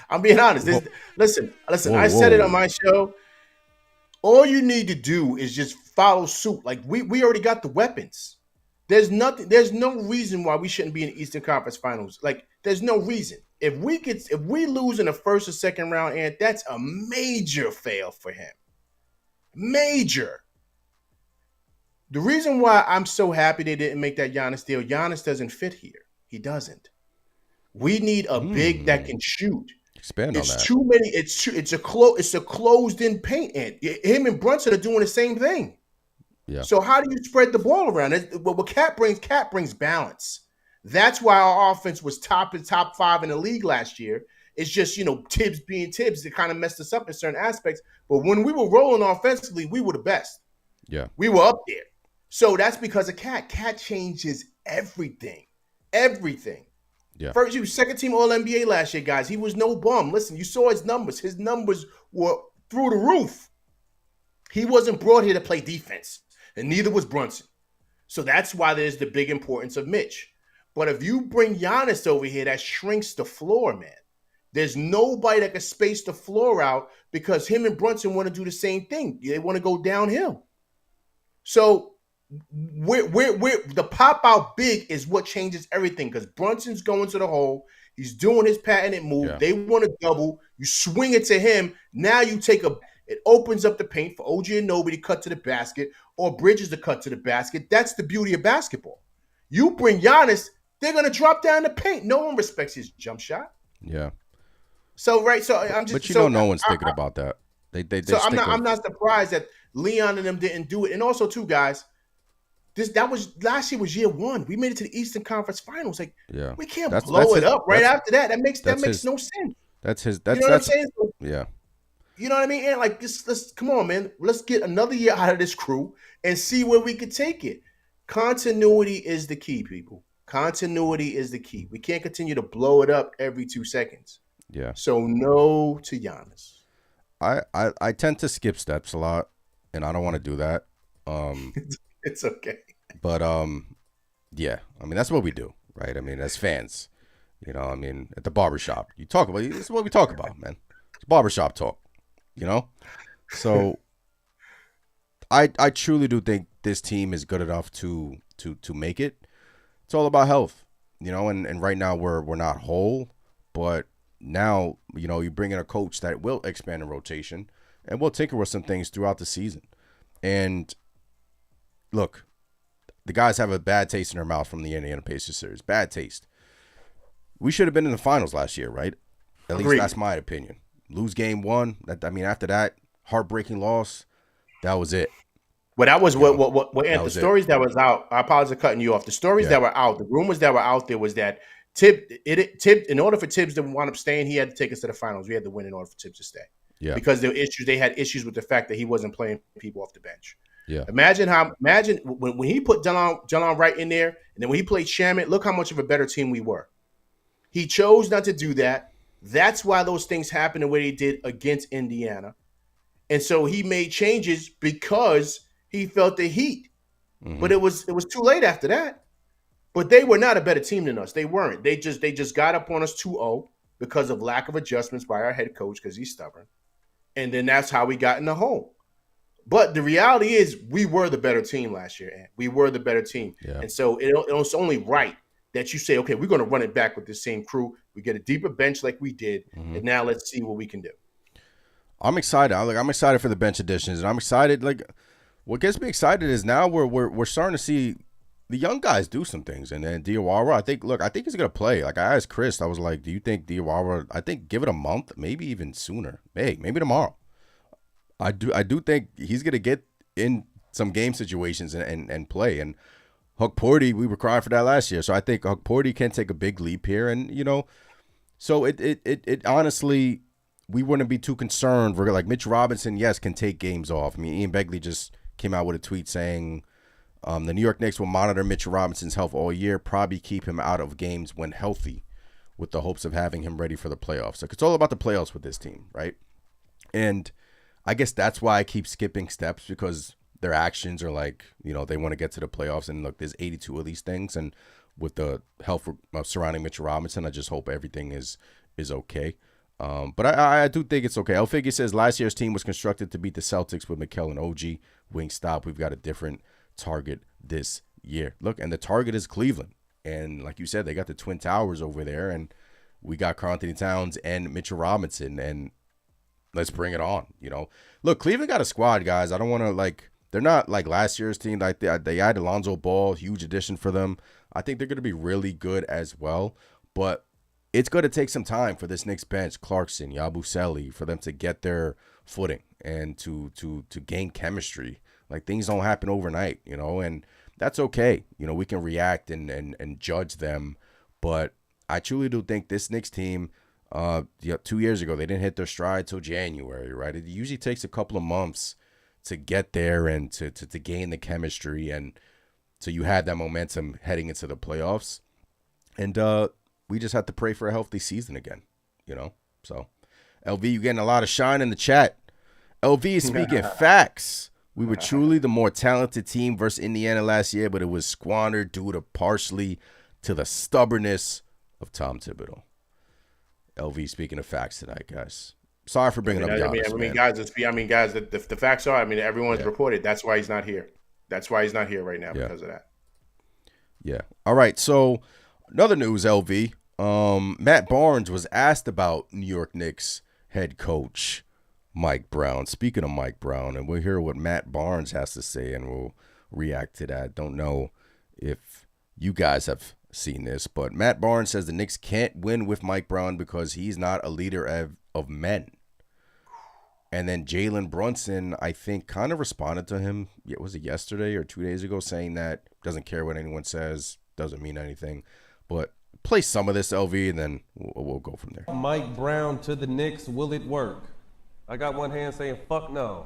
I'm being honest. Listen. Whoa, I said it whoa. on my show. All you need to do is just follow suit. Like, we already got the weapons. There's no reason why we shouldn't be in the Eastern Conference Finals. Like, there's no reason. If we lose in the first or second round, and that's a major fail for him. Major. The reason why I'm so happy they didn't make that Giannis deal, Giannis doesn't fit here. He doesn't. We need a big that can shoot. Expand on that. It's too many. It's a closed-in paint, and him and Brunson are doing the same thing. Yeah. So how do you spread the ball around? What Cat brings balance. That's why our offense was top 5 in the league last year. It's just, Tibbs being Tibbs that kind of messed us up in certain aspects. But when we were rolling offensively, we were the best. Yeah. We were up there. So that's because of Cat. Cat changes everything. Everything. Yeah. First, he was second team All-NBA last year, guys. He was no bum. Listen, you saw his numbers. His numbers were through the roof. He wasn't brought here to play defense, and neither was Brunson. So that's why there's the big importance of Mitch. But if you bring Giannis over here, that shrinks the floor, man. There's nobody that can space the floor out because him and Brunson want to do the same thing. They want to go downhill. So we're the pop out big is what changes everything because Brunson's going to the hole. He's doing his patented move. Yeah. They want to double. You swing it to him. Now you take it opens up the paint for OG and nobody cut to the basket or Bridges to cut to the basket. That's the beauty of basketball. You bring Giannis, they're going to drop down the paint. No one respects his jump shot. Yeah. So I'm just. But no one's thinking about that. I'm not surprised that Leon and them didn't do it. And also, too, guys, last year was year one. We made it to the Eastern Conference Finals. Like, we can't blow it up right after that. That makes no sense. That's his. You know what I'm saying? So, yeah. You know what I mean? And like, let's come on, man. Let's get another year out of this crew and see where we could take it. Continuity is the key, people. Continuity is the key. We can't continue to blow it up every 2 seconds. Yeah. So no to Giannis. I tend to skip steps a lot, and I don't want to do that. It's okay. But yeah. I mean, that's what we do, right? I mean, as fans, at the barbershop, you talk about this is what we talk about, man. It's barbershop talk, So I truly do think this team is good enough to make it. It's all about health, and right now we're not whole, but now, you bring in a coach that will expand the rotation and will tinker with some things throughout the season. And look, the guys have a bad taste in their mouth from the Indiana Pacers series. Bad taste. We should have been in the finals last year, right? At least that's my opinion. Lose game one. After that heartbreaking loss, that was it. Well, that was what the stories that was out. I apologize for cutting you off. The stories that were out, the rumors that were out there was that Tibbs, in order for Tibbs to wind up staying, he had to take us to the finals. We had to win in order for Tibbs to stay. Yeah. Because they had issues with the fact that he wasn't playing people off the bench. Yeah. Imagine when he put Jelon Wright in there, and then when he played Shamet, look how much of a better team we were. He chose not to do that. That's why those things happened the way they did against Indiana. And so he made changes because he felt the heat. Mm-hmm. But it was too late after that. But they were not a better team than us. They weren't. They just got up on us 2-0 because of lack of adjustments by our head coach because he's stubborn. And then that's how we got in the hole. But the reality is we were the better team last year, and we were the better team. Yeah. And so it was only right that you say, okay, we're going to run it back with the same crew. We get a deeper bench like we did, and now let's see what we can do. I'm excited. I'm excited for the bench additions, and I'm excited. Like, what gets me excited is now we're starting to see the young guys do some things. And then Diawara, I think he's going to play. Like, I asked Chris, I was like, do you think Diawara, I think give it a month, maybe even sooner. Hey, maybe tomorrow. I do think he's going to get in some game situations and play. And Huck Porty, we were crying for that last year. So I think Huck Porty can take a big leap here. And, so it honestly, we wouldn't be too concerned. We're like Mitch Robinson, yes, can take games off. I mean, Ian Begley just came out with a tweet saying the New York Knicks will monitor Mitchell Robinson's health all year, probably keep him out of games when healthy, with the hopes of having him ready for the playoffs. Like, it's all about the playoffs with this team, right? And I guess that's why I keep skipping steps, because their actions are like, you know, they want to get to the playoffs. And look, there's 82 of these things. And with the health surrounding Mitchell Robinson, I just hope everything is okay. But I do think it's okay. El Figgy says last year's team was constructed to beat the Celtics with Mikal and OG. Wingstop, we've got a different target this year. Look, and the target is Cleveland. And like you said, they got the Twin Towers over there. And we got Karl Anthony Towns and Mitchell Robinson. And let's bring it on, you know. Look, Cleveland got a squad, guys. I don't want to, like, they're not like last year's team. Like they had Alonzo Ball, huge addition for them. I think they're going to be really good as well. But it's going to take some time for this Knicks bench, Clarkson, Yabusele, for them to get their footing and to gain chemistry. Like, things don't happen overnight, you know, and that's okay. You know, we can react and judge them. But I truly do think this Knicks team, 2 years ago, they didn't hit their stride till January, right? It usually takes a couple of months to get there and to gain the chemistry, and so you had that momentum heading into the playoffs. And we just have to pray for a healthy season again, you know? So, LV, you getting a lot of shine in the chat. LV is speaking facts. We were truly the more talented team versus Indiana last year, but it was squandered due to partially to the stubbornness of Tom Thibodeau. LV speaking of facts tonight, guys. Sorry for bringing up Giannis, man. Guys, the facts are, everyone's reported. That's why he's not here. That's why he's not here right now, because of that. Yeah. All right. So, another news, LV. Matt Barnes was asked about New York Knicks head coach Mike Brown. Speaking of Mike Brown, and we'll hear what Matt Barnes has to say, and we'll react to that. Don't know if you guys have seen this, but Matt Barnes says the Knicks can't win with Mike Brown because he's not a leader of men. And then Jalen Brunson, I think, kind of responded to him, was it yesterday or 2 days ago, saying that doesn't care what anyone says, doesn't mean anything. But play some of this, LV, and then we'll go from there. Mike Brown to the Knicks, will it work? I got one hand saying, fuck no.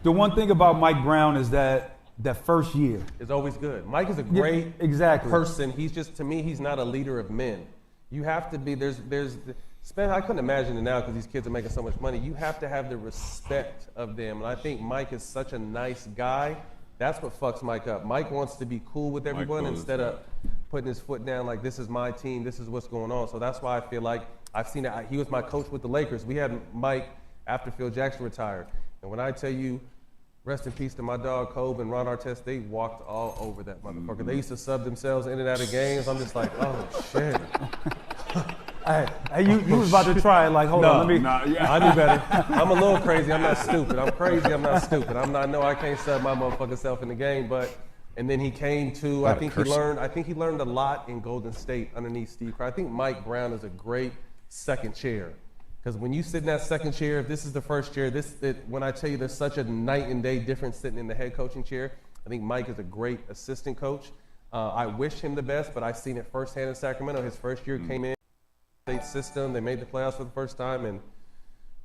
The one thing about Mike Brown is that first year is always good. Mike is a great person. He's just, to me, he's not a leader of men. You have to be, I couldn't imagine it now because these kids are making so much money. You have to have the respect of them. And I think Mike is such a nice guy. That's what fucks Mike up. Mike wants to be cool with everyone instead of putting his foot down like, this is my team, this is what's going on. So that's why I feel like I've seen it. He was my coach with the Lakers. We had Mike after Phil Jackson retired. And when I tell you, rest in peace to my dog, Kobe and Ron Artest, they walked all over that motherfucker. Mm-hmm. They used to sub themselves in and out of games. I'm just like, oh, shit. Hey, you was about to try it, like, hold on, let me. I knew better. I'm a little crazy. I'm not stupid. I'm crazy. I'm not stupid. No, I can't sub my motherfucking self in the game, but, and then he came to, I think he learned a lot in Golden State underneath Steve Kerr. I think Mike Brown is a great second chair. Because when you sit in that second chair, if this is the first chair, when I tell you there's such a night and day difference sitting in the head coaching chair, I think Mike is a great assistant coach. I wish him the best, but I've seen it firsthand in Sacramento. His first year came in, state system, they made the playoffs for the first time, and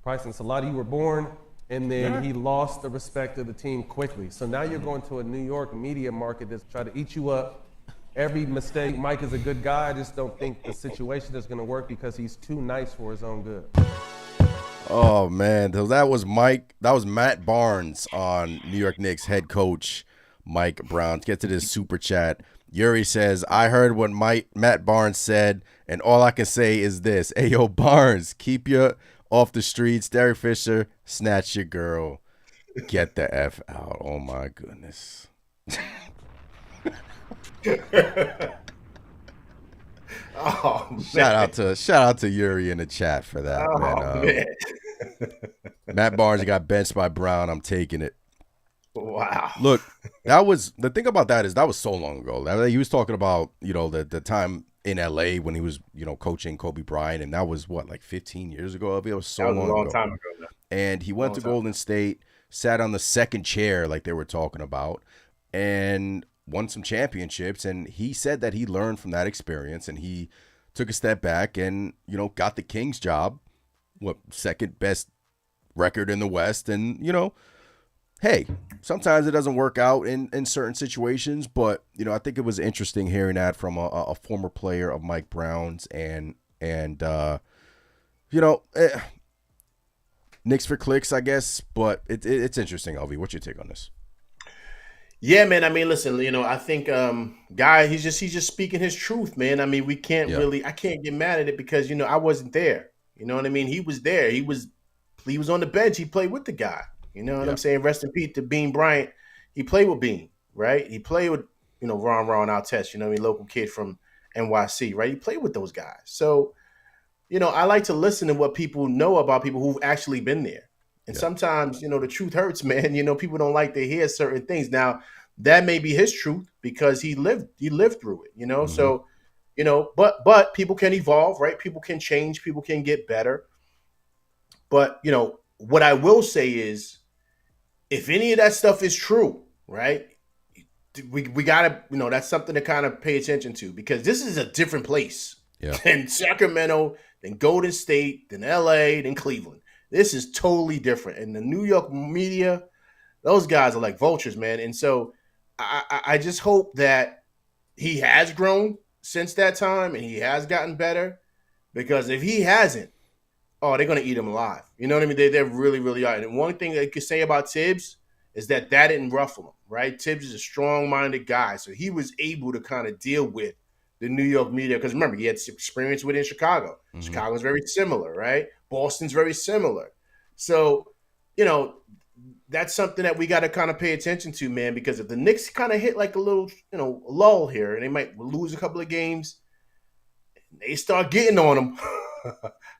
Price and Salati were born, and then he lost the respect of the team quickly. So now you're going to a New York media market that's trying to eat you up. Every mistake, Mike is a good guy. I just don't think the situation is going to work because he's too nice for his own good. Oh, man. That was Matt Barnes on New York Knicks head coach Mike Brown. Let's get to this super chat. Yuri says, I heard what Matt Barnes said, and all I can say is this. Hey, yo, Barnes, keep you off the streets. Derek Fisher, snatch your girl. Get the F out. Oh, my goodness. Oh, man. Shout out to Yuri in the chat for that. Oh, man. Matt Barnes got benched by Brown. I'm taking it. Wow. Look, the thing about that is that was so long ago. He was talking about, the time in LA when he was, coaching Kobe Bryant, and that was like 15 years ago. It was so long ago. A long time ago. Man. And he went to Golden State, sat on the second chair like they were talking about, and won some championships. And he said that he learned from that experience, and he took a step back and, got the Kings job, second best record in the West. And, hey, sometimes it doesn't work out in certain situations, but I think it was interesting hearing that from a former player of Mike Brown's and you know, eh, Knicks for clicks, I guess, but it's interesting. LV, what's your take on this? Yeah, man. I mean, listen, I think guy, he's just speaking his truth, man. I mean, Yeah, I can't get mad at it because I wasn't there. You know what I mean? He was there. He was on the bench. He played with the guy. You know what yeah, I'm saying? Rest in peace to Bean Bryant. He played with Bean, right? He played with Ron Artest. You know what I mean? Local kid from NYC, right? He played with those guys. So I like to listen to what people know about people who've actually been there. And yeah. sometimes, the truth hurts, man. People don't like to hear certain things. Now, that may be his truth because he lived through it. Mm-hmm. So, but people can evolve, right? People can change, people can get better. But, what I will say is if any of that stuff is true, right? We gotta, that's something to kind of pay attention to because this is a different place Yeah, than Sacramento, than Golden State, than LA, than Cleveland. This is totally different. And the New York media, those guys are like vultures, man. And so I just hope that he has grown since that time and he has gotten better because if he hasn't, oh, they're going to eat him alive. You know what I mean? They're really, really are. And one thing they could say about Tibbs is that didn't ruffle him, right? Tibbs is a strong-minded guy, so he was able to kind of deal with the New York media because remember, he had experience with it in Chicago. mm-hmm. Chicago's very similar, right? Boston's very similar. So, you know, that's something that we got to kind of pay attention to, man, because if the Knicks kind of hit like a little, lull here and they might lose a couple of games, they start getting on him.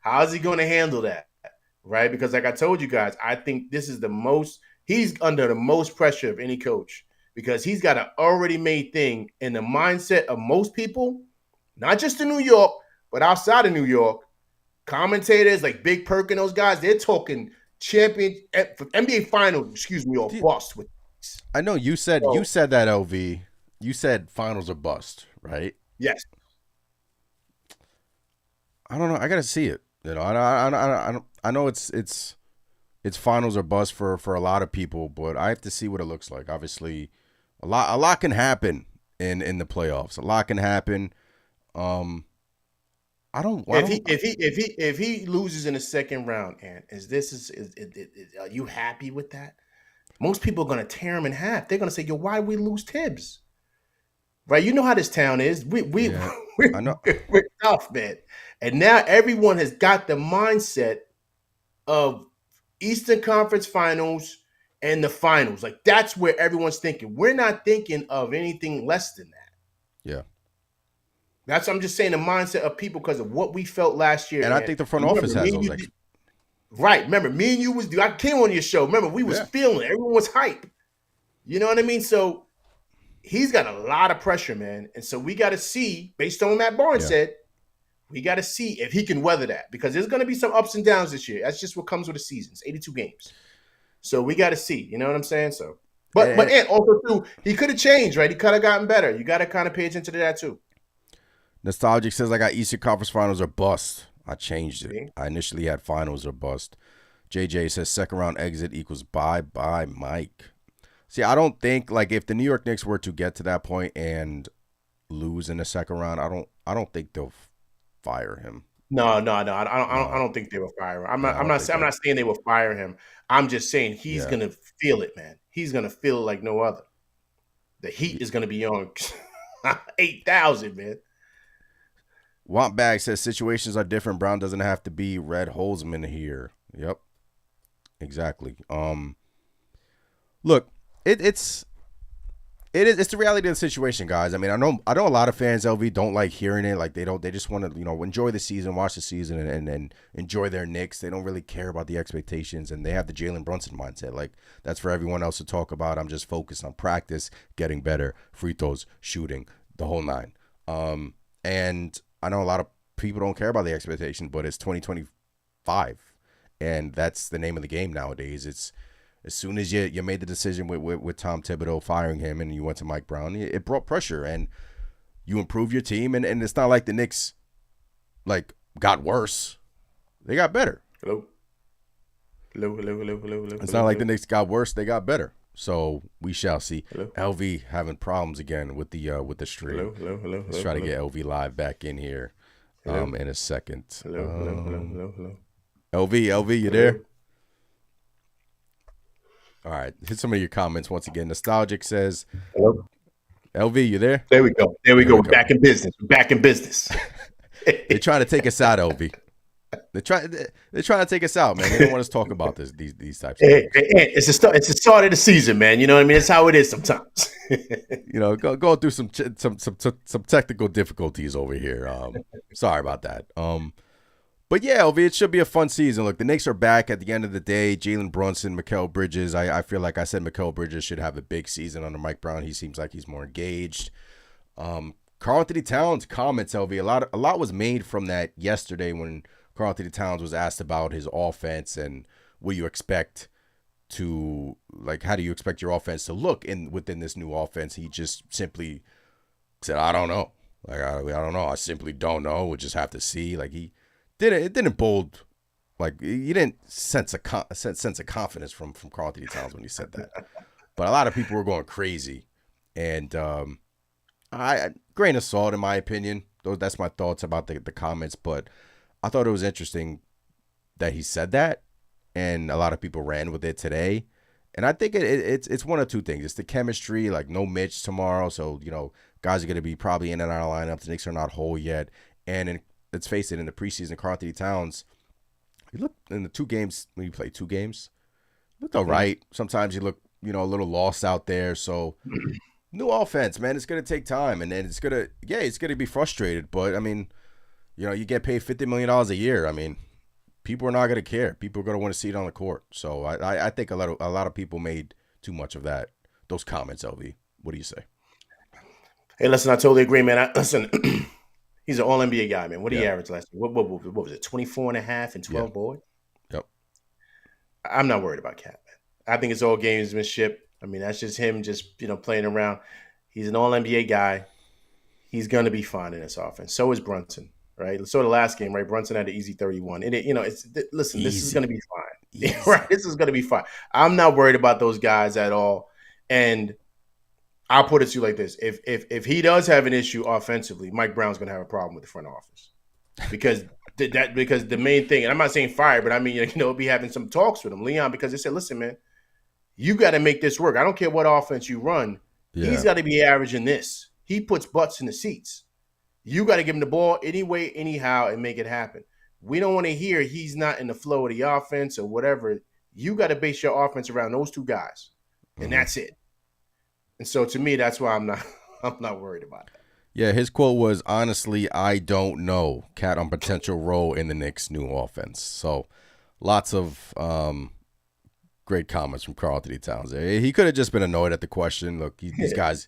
How's he going to handle that? Right? Because like I told you guys, I think this is he's under the most pressure of any coach because he's got an already made thing in the mindset of most people, not just in New York, but outside of New York. Commentators like Big Perk and those guys, they're talking champion NBA finals, or bust with. I know you said that, LV. You said finals or bust, right? Yes. I don't know. I gotta see it. I know it's finals or bust for a lot of people, but I have to see what it looks like. Obviously, a lot can happen in the playoffs. A lot can happen. If he loses in the second round, and are you happy with that? Most people are gonna tear him in half. They're gonna say, "Yo, why did we lose Tibbs?" Right? You know how this town is. I know. We're tough, man. And now everyone has got the mindset of Eastern Conference Finals and the finals. Like that's where everyone's thinking. We're not thinking of anything less than that. Yeah. That's I'm just saying the mindset of people because of what we felt last year. And I think the front office has those. Right. Remember, me and you I came on your show. Remember, we was feeling it. Everyone was hype. You know what I mean? So he's got a lot of pressure, man. And so we got to see, based on what Matt Barnes said, we got to see if he can weather that because there's going to be some ups and downs this year. That's just what comes with the season. It's 82 games. So we got to see. You know what I'm saying? So, but also too, he could have changed, right? He could have gotten better. You got to kind of pay attention to that too. Nostalgic says I got Eastern Conference Finals or bust. I changed it. I initially had finals or bust. JJ says second round exit equals bye Mike. See, I don't think like if the New York Knicks were to get to that point and lose in the second round, I don't think they'll fire him. No. I don't think they will fire him. I'm not saying they will fire him. I'm just saying he's gonna feel it, man. He's gonna feel it like no other. The heat is gonna be on 8,000, man. Wampbag says situations are different. Brown doesn't have to be Red Holzman here. Yep, exactly. Look, it's the reality of the situation, guys. I mean, I know a lot of fans, LV, don't like hearing it. Like they just want to enjoy the season, watch the season, and enjoy their Knicks. They don't really care about the expectations, and they have the Jalen Brunson mindset. Like that's for everyone else to talk about. I'm just focused on practice, getting better, free throws, shooting, the whole nine. And I know a lot of people don't care about the expectation, but it's 2025, and that's the name of the game nowadays. It's as soon as you made the decision with Tom Thibodeau firing him and you went to Mike Brown, it brought pressure and you improved your team. And it's not like the Knicks got worse. They got better. Hello. It's not like the Knicks got worse; they got better. So we shall see. Hello? LV having problems again with the stream. Let's try to get LV live back in here in a second. Hello. LV, you there? All right, hit some of your comments once again. Nostalgic says, Hello? LV, you there? There we go. We're back in business. They're trying to take us out, LV. They're trying to take us out, man. They don't want us to talk about these types of things. It's the start of the season, man. You know what I mean? It's how it is sometimes. Going through some technical difficulties over here. Sorry about that. But yeah, LV, it should be a fun season. Look, the Knicks are back at the end of the day. Jalen Brunson, Mikal Bridges. I feel like I said Mikal Bridges should have a big season under Mike Brown. He seems like he's more engaged. Karl-Anthony Towns comments, LV. A lot was made from that yesterday when Karl-Anthony Towns was asked about his offense and what you expect to, like, how do you expect your offense to look within this new offense? He just simply said, I don't know. Like, I don't know. I simply don't know. We'll just have to see. Like, it didn't bold, like, you didn't sense a confidence from Karl-Anthony Towns when he said that. But a lot of people were going crazy. And grain of salt, in my opinion. That's my thoughts about the comments. But I thought it was interesting that he said that, and a lot of people ran with it today. And I think it's one of two things. It's the chemistry, like no Mitch tomorrow, so guys are going to be probably in and out of lineup. The Knicks are not whole yet, and let's face it, in the preseason, Karl-Anthony Towns, he looked in the 2 games when you play 2 games, looked all right. Sometimes you look a little lost out there. So new offense, man, it's going to take time, and then it's going to be frustrated, but I mean, you get paid $50 million a year. I mean, people are not going to care. People are going to want to see it on the court. So I think a lot of people made too much of those comments, LV. What do you say? Hey, listen, I totally agree, man. Listen, he's an all-NBA guy, man. What did he average last year? What was it, 24 and a half and 12 boards? Yep. I'm not worried about Cat, man. I think it's all gamesmanship. I mean, that's just him playing around. He's an all-NBA guy. He's going to be fine in this offense. So is Brunson. Right. So the last game, right? Brunson had an easy 31. And listen, this is going to be fine. Right. This is going to be fine. I'm not worried about those guys at all. And I'll put it to you like this. If he does have an issue offensively, Mike Brown's going to have a problem with the front office. Because the main thing, and I'm not saying fire, but I mean, be having some talks with him, Leon, because they said, listen, man, you got to make this work. I don't care what offense you run. Yeah. He's got to be averaging this. He puts butts in the seats. You got to give him the ball anyway, anyhow, and make it happen. We don't want to hear he's not in the flow of the offense or whatever. You got to base your offense around those 2 guys, and that's it. And so, to me, that's why I'm not worried about that. Yeah, his quote was, honestly, I don't know. Cat on potential role in the Knicks' new offense. So, lots of great comments from Karl-Anthony Towns. He could have just been annoyed at the question. Look, these guys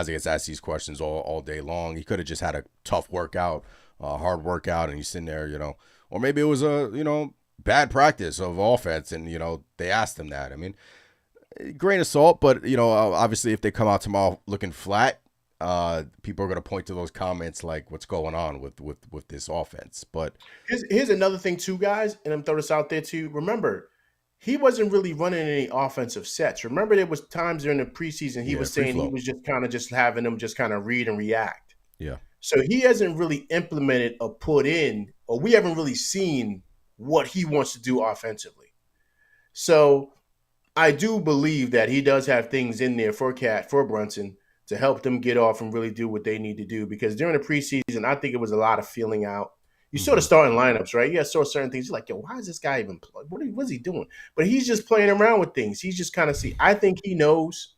get asked these questions all day long. He could have just had a tough workout, hard workout, and he's sitting there, or maybe it was a, bad practice of offense, and, they asked him that. I mean, grain of salt, but, obviously if they come out tomorrow looking flat, people are going to point to those comments like what's going on with this offense. But here's another thing too, guys, and I'm throwing this out there too. Remember, he wasn't really running any offensive sets. Remember, there was times during the preseason he was saying he was just kind of just having them just kind of read and react. Yeah. So he hasn't really implemented or put in, or we haven't really seen what he wants to do offensively. So I do believe that he does have things in there for Brunson to help them get off and really do what they need to do. Because during the preseason, I think it was a lot of feeling out. You saw the starting lineups, right? You saw certain things. You're like, yo, why is this guy even play? What is he doing? But he's just playing around with things. He's just kind of I think he knows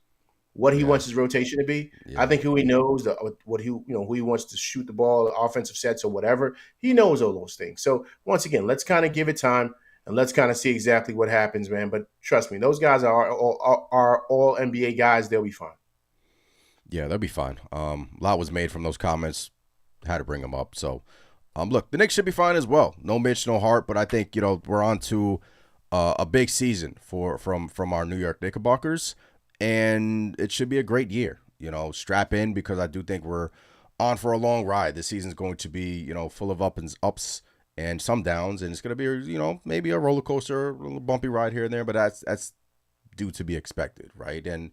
what he wants his rotation to be. Yeah. I think who he knows, who he wants to shoot the ball, offensive sets or whatever. He knows all those things. So once again, let's kind of give it time and let's kind of see exactly what happens, man. But trust me, those guys are all NBA guys. They'll be fine. Yeah, they'll be fine. A lot was made from those comments. Had to bring them up. So. Look, the Knicks should be fine as well. No Mitch, no Hart, but I think we're on to a big season from our New York Knickerbockers, and it should be a great year. Strap in because I do think we're on for a long ride. This season's going to be full of ups and some downs, and it's going to be, maybe a roller coaster, a little bumpy ride here and there, but that's due to be expected, right? And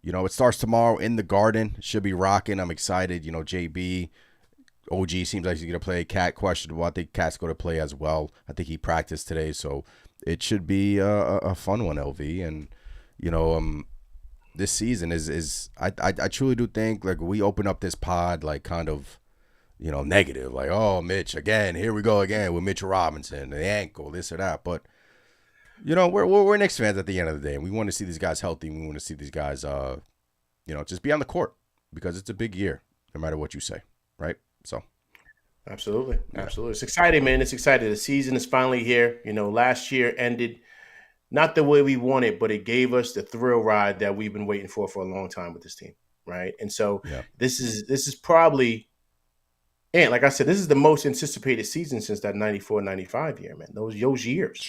it starts tomorrow in the Garden. Should be rocking. I'm excited. JB, OG seems like he's going to play. Cat questionable. I think Cat's going to play as well. I think he practiced today, so it should be a fun one, LV. And this season is I truly do think, like, we open up this pod like kind of negative, like, oh, Mitch again, here we go again with Mitchell Robinson, the ankle, this or that. But we're Knicks fans at the end of the day, and we want to see these guys healthy. We want to see these guys just be on the court, because it's a big year, no matter what you say, right? So absolutely. It's exciting, man. It's exciting. The season is finally here. Last year ended not the way we wanted, but it gave us the thrill ride that we've been waiting for a long time with this team, right? And so this is probably, and like I said, this is the most anticipated season since that 94-95 year, man. Those years.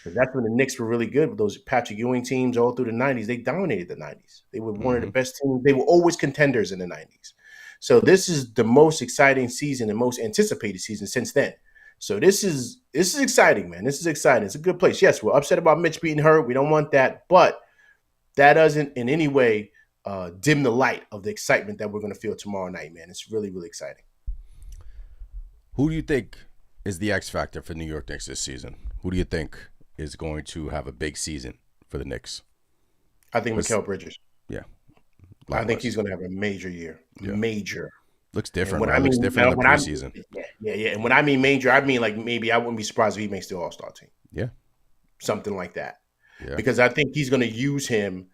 That's when the Knicks were really good with those Patrick Ewing teams all through the 90s. They dominated the 90s. They were one of the best teams. They were always contenders in the 90s. So this is the most exciting season and most anticipated season since then. So this is exciting, man. This is exciting. It's a good place. Yes, we're upset about Mitch being hurt. We don't want that. But that doesn't in any way dim the light of the excitement that we're going to feel tomorrow night, man. It's really, really exciting. Who do you think is the X factor for New York Knicks this season? Who do you think is going to have a big season for the Knicks? I think Mikal Bridges. Yeah. I think he's going to have a major year. Yeah. Major. Looks different. Looks different in the preseason. Yeah. And when I mean major, I mean, like, maybe I wouldn't be surprised if he makes the All-Star team. Yeah. Something like that. Yeah. Because I think he's going to use him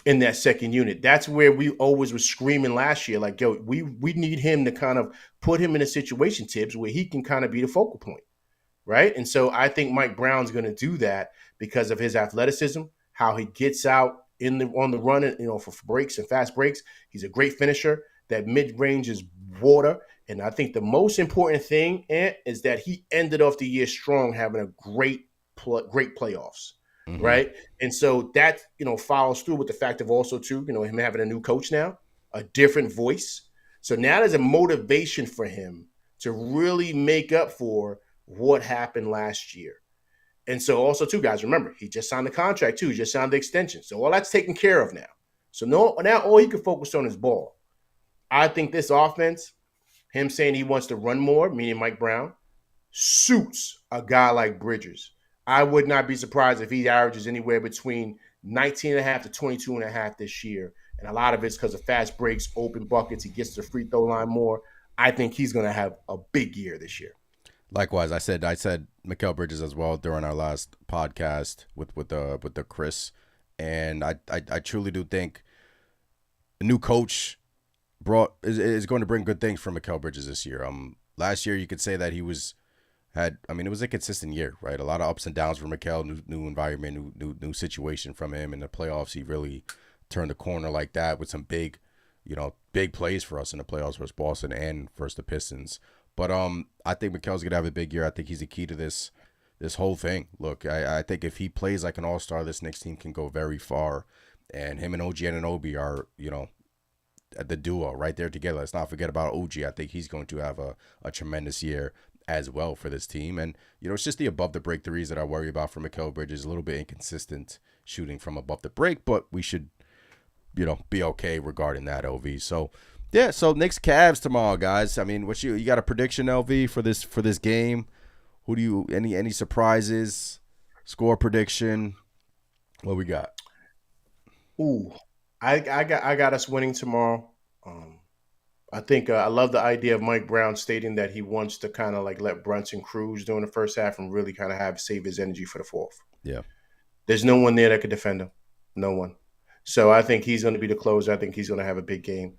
in that second unit. That's where we always were screaming last year, like, yo, we need him to kind of put him in a situation, Tibbs, where he can kind of be the focal point, right? And so I think Mike Brown's going to do that because of his athleticism, how he gets out on the run, for breaks and fast breaks. He's a great finisher. That mid-range is water. And I think the most important thing, is that he ended off the year strong, having a great playoffs, right? And so that, follows through with the fact of also, too, him having a new coach now, a different voice. So now there's a motivation for him to really make up for what happened last year. And so also, too, guys, remember, he just signed the contract, too. He just signed the extension. So all that's taken care of now. So now all he can focus on is ball. I think this offense, him saying he wants to run more, meaning Mike Brown, suits a guy like Bridges. I would not be surprised if he averages anywhere between 19.5 to 22.5 this year. And a lot of it's because of fast breaks, open buckets. He gets to the free throw line more. I think he's going to have a big year this year. Likewise, I said Mikal Bridges as well during our last podcast with the Chris, and I truly do think a new coach is going to bring good things for Mikal Bridges this year. Last year you could say that it was a consistent year, right? A lot of ups and downs for Mikal, new environment, new situation from him. In the playoffs, he really turned the corner like that with some big plays for us in the playoffs versus Boston and versus the Pistons. But I think Mikal's gonna have a big year. I think he's the key to this whole thing. Look, I think if he plays like an all-star, this Knicks team can go very far. And him and OG Anunoby are, the duo right there together. Let's not forget about OG. I think he's going to have a tremendous year as well for this team. And, it's just the above the break threes that I worry about for Mikal Bridges. A little bit inconsistent shooting from above the break, but we should, be okay regarding that, LV. So, yeah, so Knicks Cavs tomorrow, guys. I mean, what you got a prediction, LV, for this game? Who do you any surprises? Score prediction? What we got? Ooh, I got us winning tomorrow. I think I love the idea of Mike Brown stating that he wants to kind of like let Brunson cruise during the first half and really kind of save his energy for the fourth. Yeah, there's no one there that could defend him, no one. So I think he's going to be the closer. I think he's going to have a big game.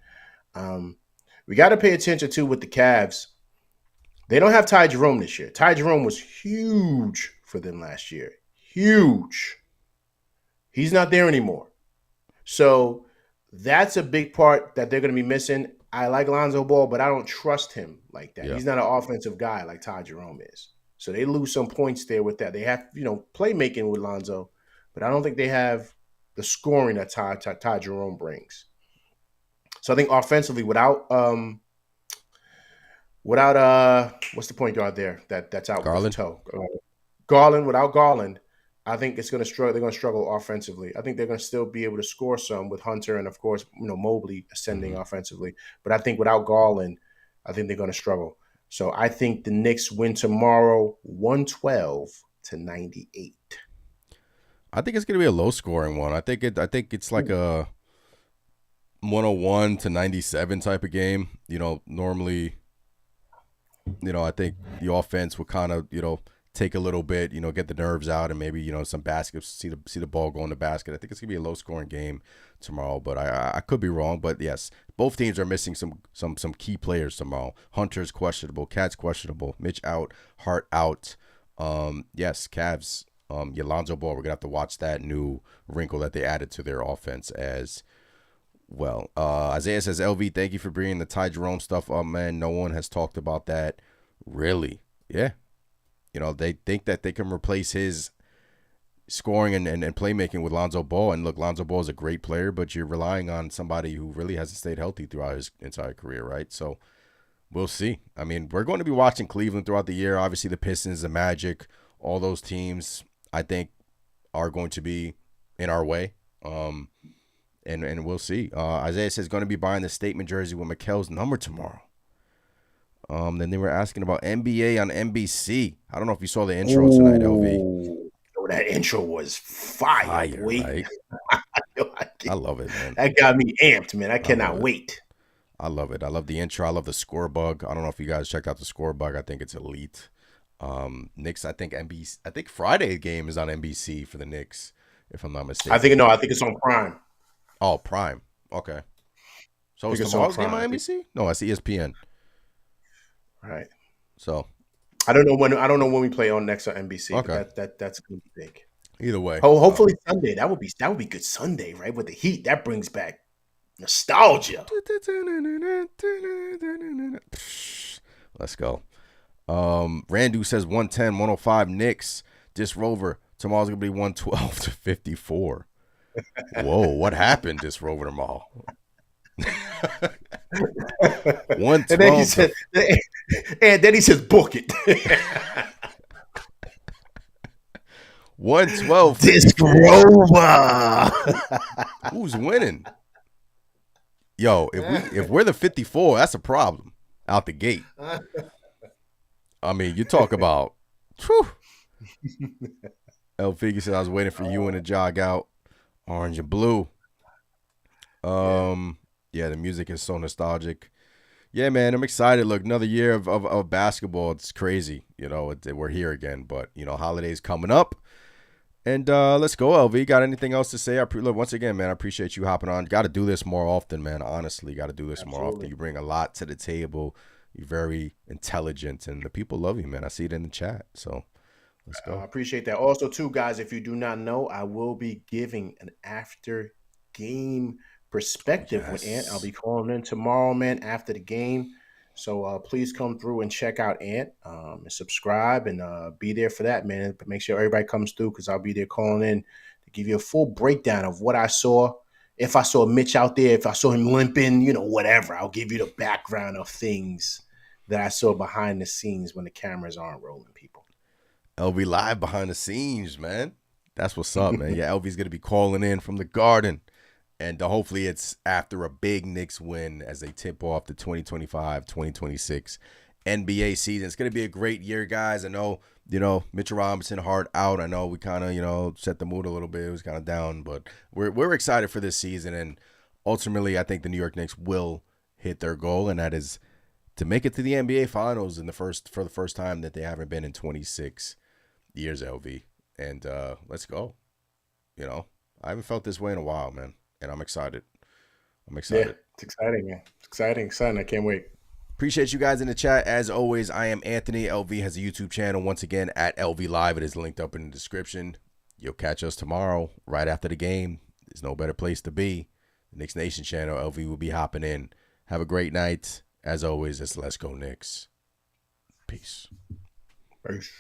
We got to pay attention to with the Cavs. They don't have Ty Jerome this year. Ty Jerome was huge for them last year. Huge. He's not there anymore. So that's a big part that they're going to be missing. I like Lonzo Ball, but I don't trust him like that. Yeah. He's not an offensive guy like Ty Jerome is. So they lose some points there with that. They have, playmaking with Lonzo, but I don't think they have the scoring that Ty Jerome brings. So I think offensively, without without what's the point guard there that's out with Garland? his toe? Garland. Without Garland, I think it's going to struggle. They're going to struggle offensively. I think they're going to still be able to score some with Hunter and of course Mobley ascending offensively. But I think without Garland, I think they're going to struggle. So I think the Knicks win tomorrow, 112-98. I think it's gonna be a low scoring one. I think it's like a 101-97 type of game. Normally, I think the offense would kind of, take a little bit, get the nerves out and maybe, some baskets, see the ball go in the basket. I think it's gonna be a low scoring game tomorrow, but I could be wrong. But yes, both teams are missing some key players tomorrow. Hunter's questionable, Cat's questionable, Mitch out, Hart out. Yes, Cavs. Lonzo Ball, we're gonna have to watch that new wrinkle that they added to their offense as well. Isaiah says, LV, thank you for bringing the Ty Jerome stuff up, man. No one has talked about that. Really? Yeah. They think that they can replace his scoring and playmaking with Lonzo Ball. And look, Lonzo Ball is a great player, but you're relying on somebody who really hasn't stayed healthy throughout his entire career, right? So we'll see. I mean, we're going to be watching Cleveland throughout the year. Obviously, the Pistons, the Magic, all those teams, I think, are going to be in our way. And we'll see. Isaiah says going to be buying the statement jersey with Mikel's number tomorrow. Then they were asking about NBA on NBC. I don't know if you saw the intro tonight, LV. That intro was fire, boy. Right? I love it, man. That got me amped, man. I cannot wait. I love it. I love the intro. I love the score bug. I don't know if you guys checked out the score bug. I think it's elite. Knicks, I think NBC. I think Friday game is on NBC for the Knicks, if I'm not mistaken. I think it's on Prime. Oh, Prime. Okay. So is tomorrow's game on NBC? No, that's ESPN. Right. So I don't know when we play on next on NBC. Okay. But that's gonna be big. Either way. Hopefully Sunday. That would be good Sunday, right? With the Heat, that brings back nostalgia. Let's go. Randu says 110, 105 Knicks. Dis Rover. Tomorrow's gonna be 112-54. Whoa, what happened, Dis Rover tomorrow? 112. And then he says, book it. 112. Dis Rover. Who's winning? Yo, if we're the 54, that's a problem out the gate. I mean, you talk about. El Figgy said I was waiting for you and to jog out. Orange and blue. Yeah, the music is so nostalgic. Yeah, man, I'm excited. Look, another year of basketball. It's crazy. We're here again. But, holidays coming up. And let's go, LV. Got anything else to say? Look, once again, man, I appreciate you hopping on. Got to do this more often, man. Honestly, got to do this more often. You bring a lot to the table. You're very intelligent, and the people love you, man. I see it in the chat. So let's go. I appreciate that. Also, too, guys, if you do not know, I will be giving an after-game perspective with Ant. I'll be calling in tomorrow, man, after the game. So please come through and check out Ant and subscribe and be there for that, man. But make sure everybody comes through because I'll be there calling in to give you a full breakdown of what I saw. If I saw Mitch out there, if I saw him limping, whatever. I'll give you the background of things that I saw behind the scenes when the cameras aren't rolling, people. LV live behind the scenes, man. That's what's up, man. Yeah, LV's going to be calling in from the Garden. And hopefully it's after a big Knicks win as they tip off the 2025-2026 NBA season. It's going to be a great year, guys. I know, Mitchell Robinson, Hart out. I know we kind of, set the mood a little bit. It was kind of down, but we're excited for this season. And ultimately, I think the New York Knicks will hit their goal, and that is to make it to the NBA Finals for the first time that they haven't been in 26 years, LV. And let's go. I haven't felt this way in a while, man. And I'm excited. Yeah, it's exciting, man. It's exciting. I can't wait. Appreciate you guys in the chat. As always, I am Anthony. LV has a YouTube channel. Once again, at LV Live. It is linked up in the description. You'll catch us tomorrow, right after the game. There's no better place to be. The Knicks Nation channel. LV will be hopping in. Have a great night. As always, it's Let's Go Knicks. Peace. Peace.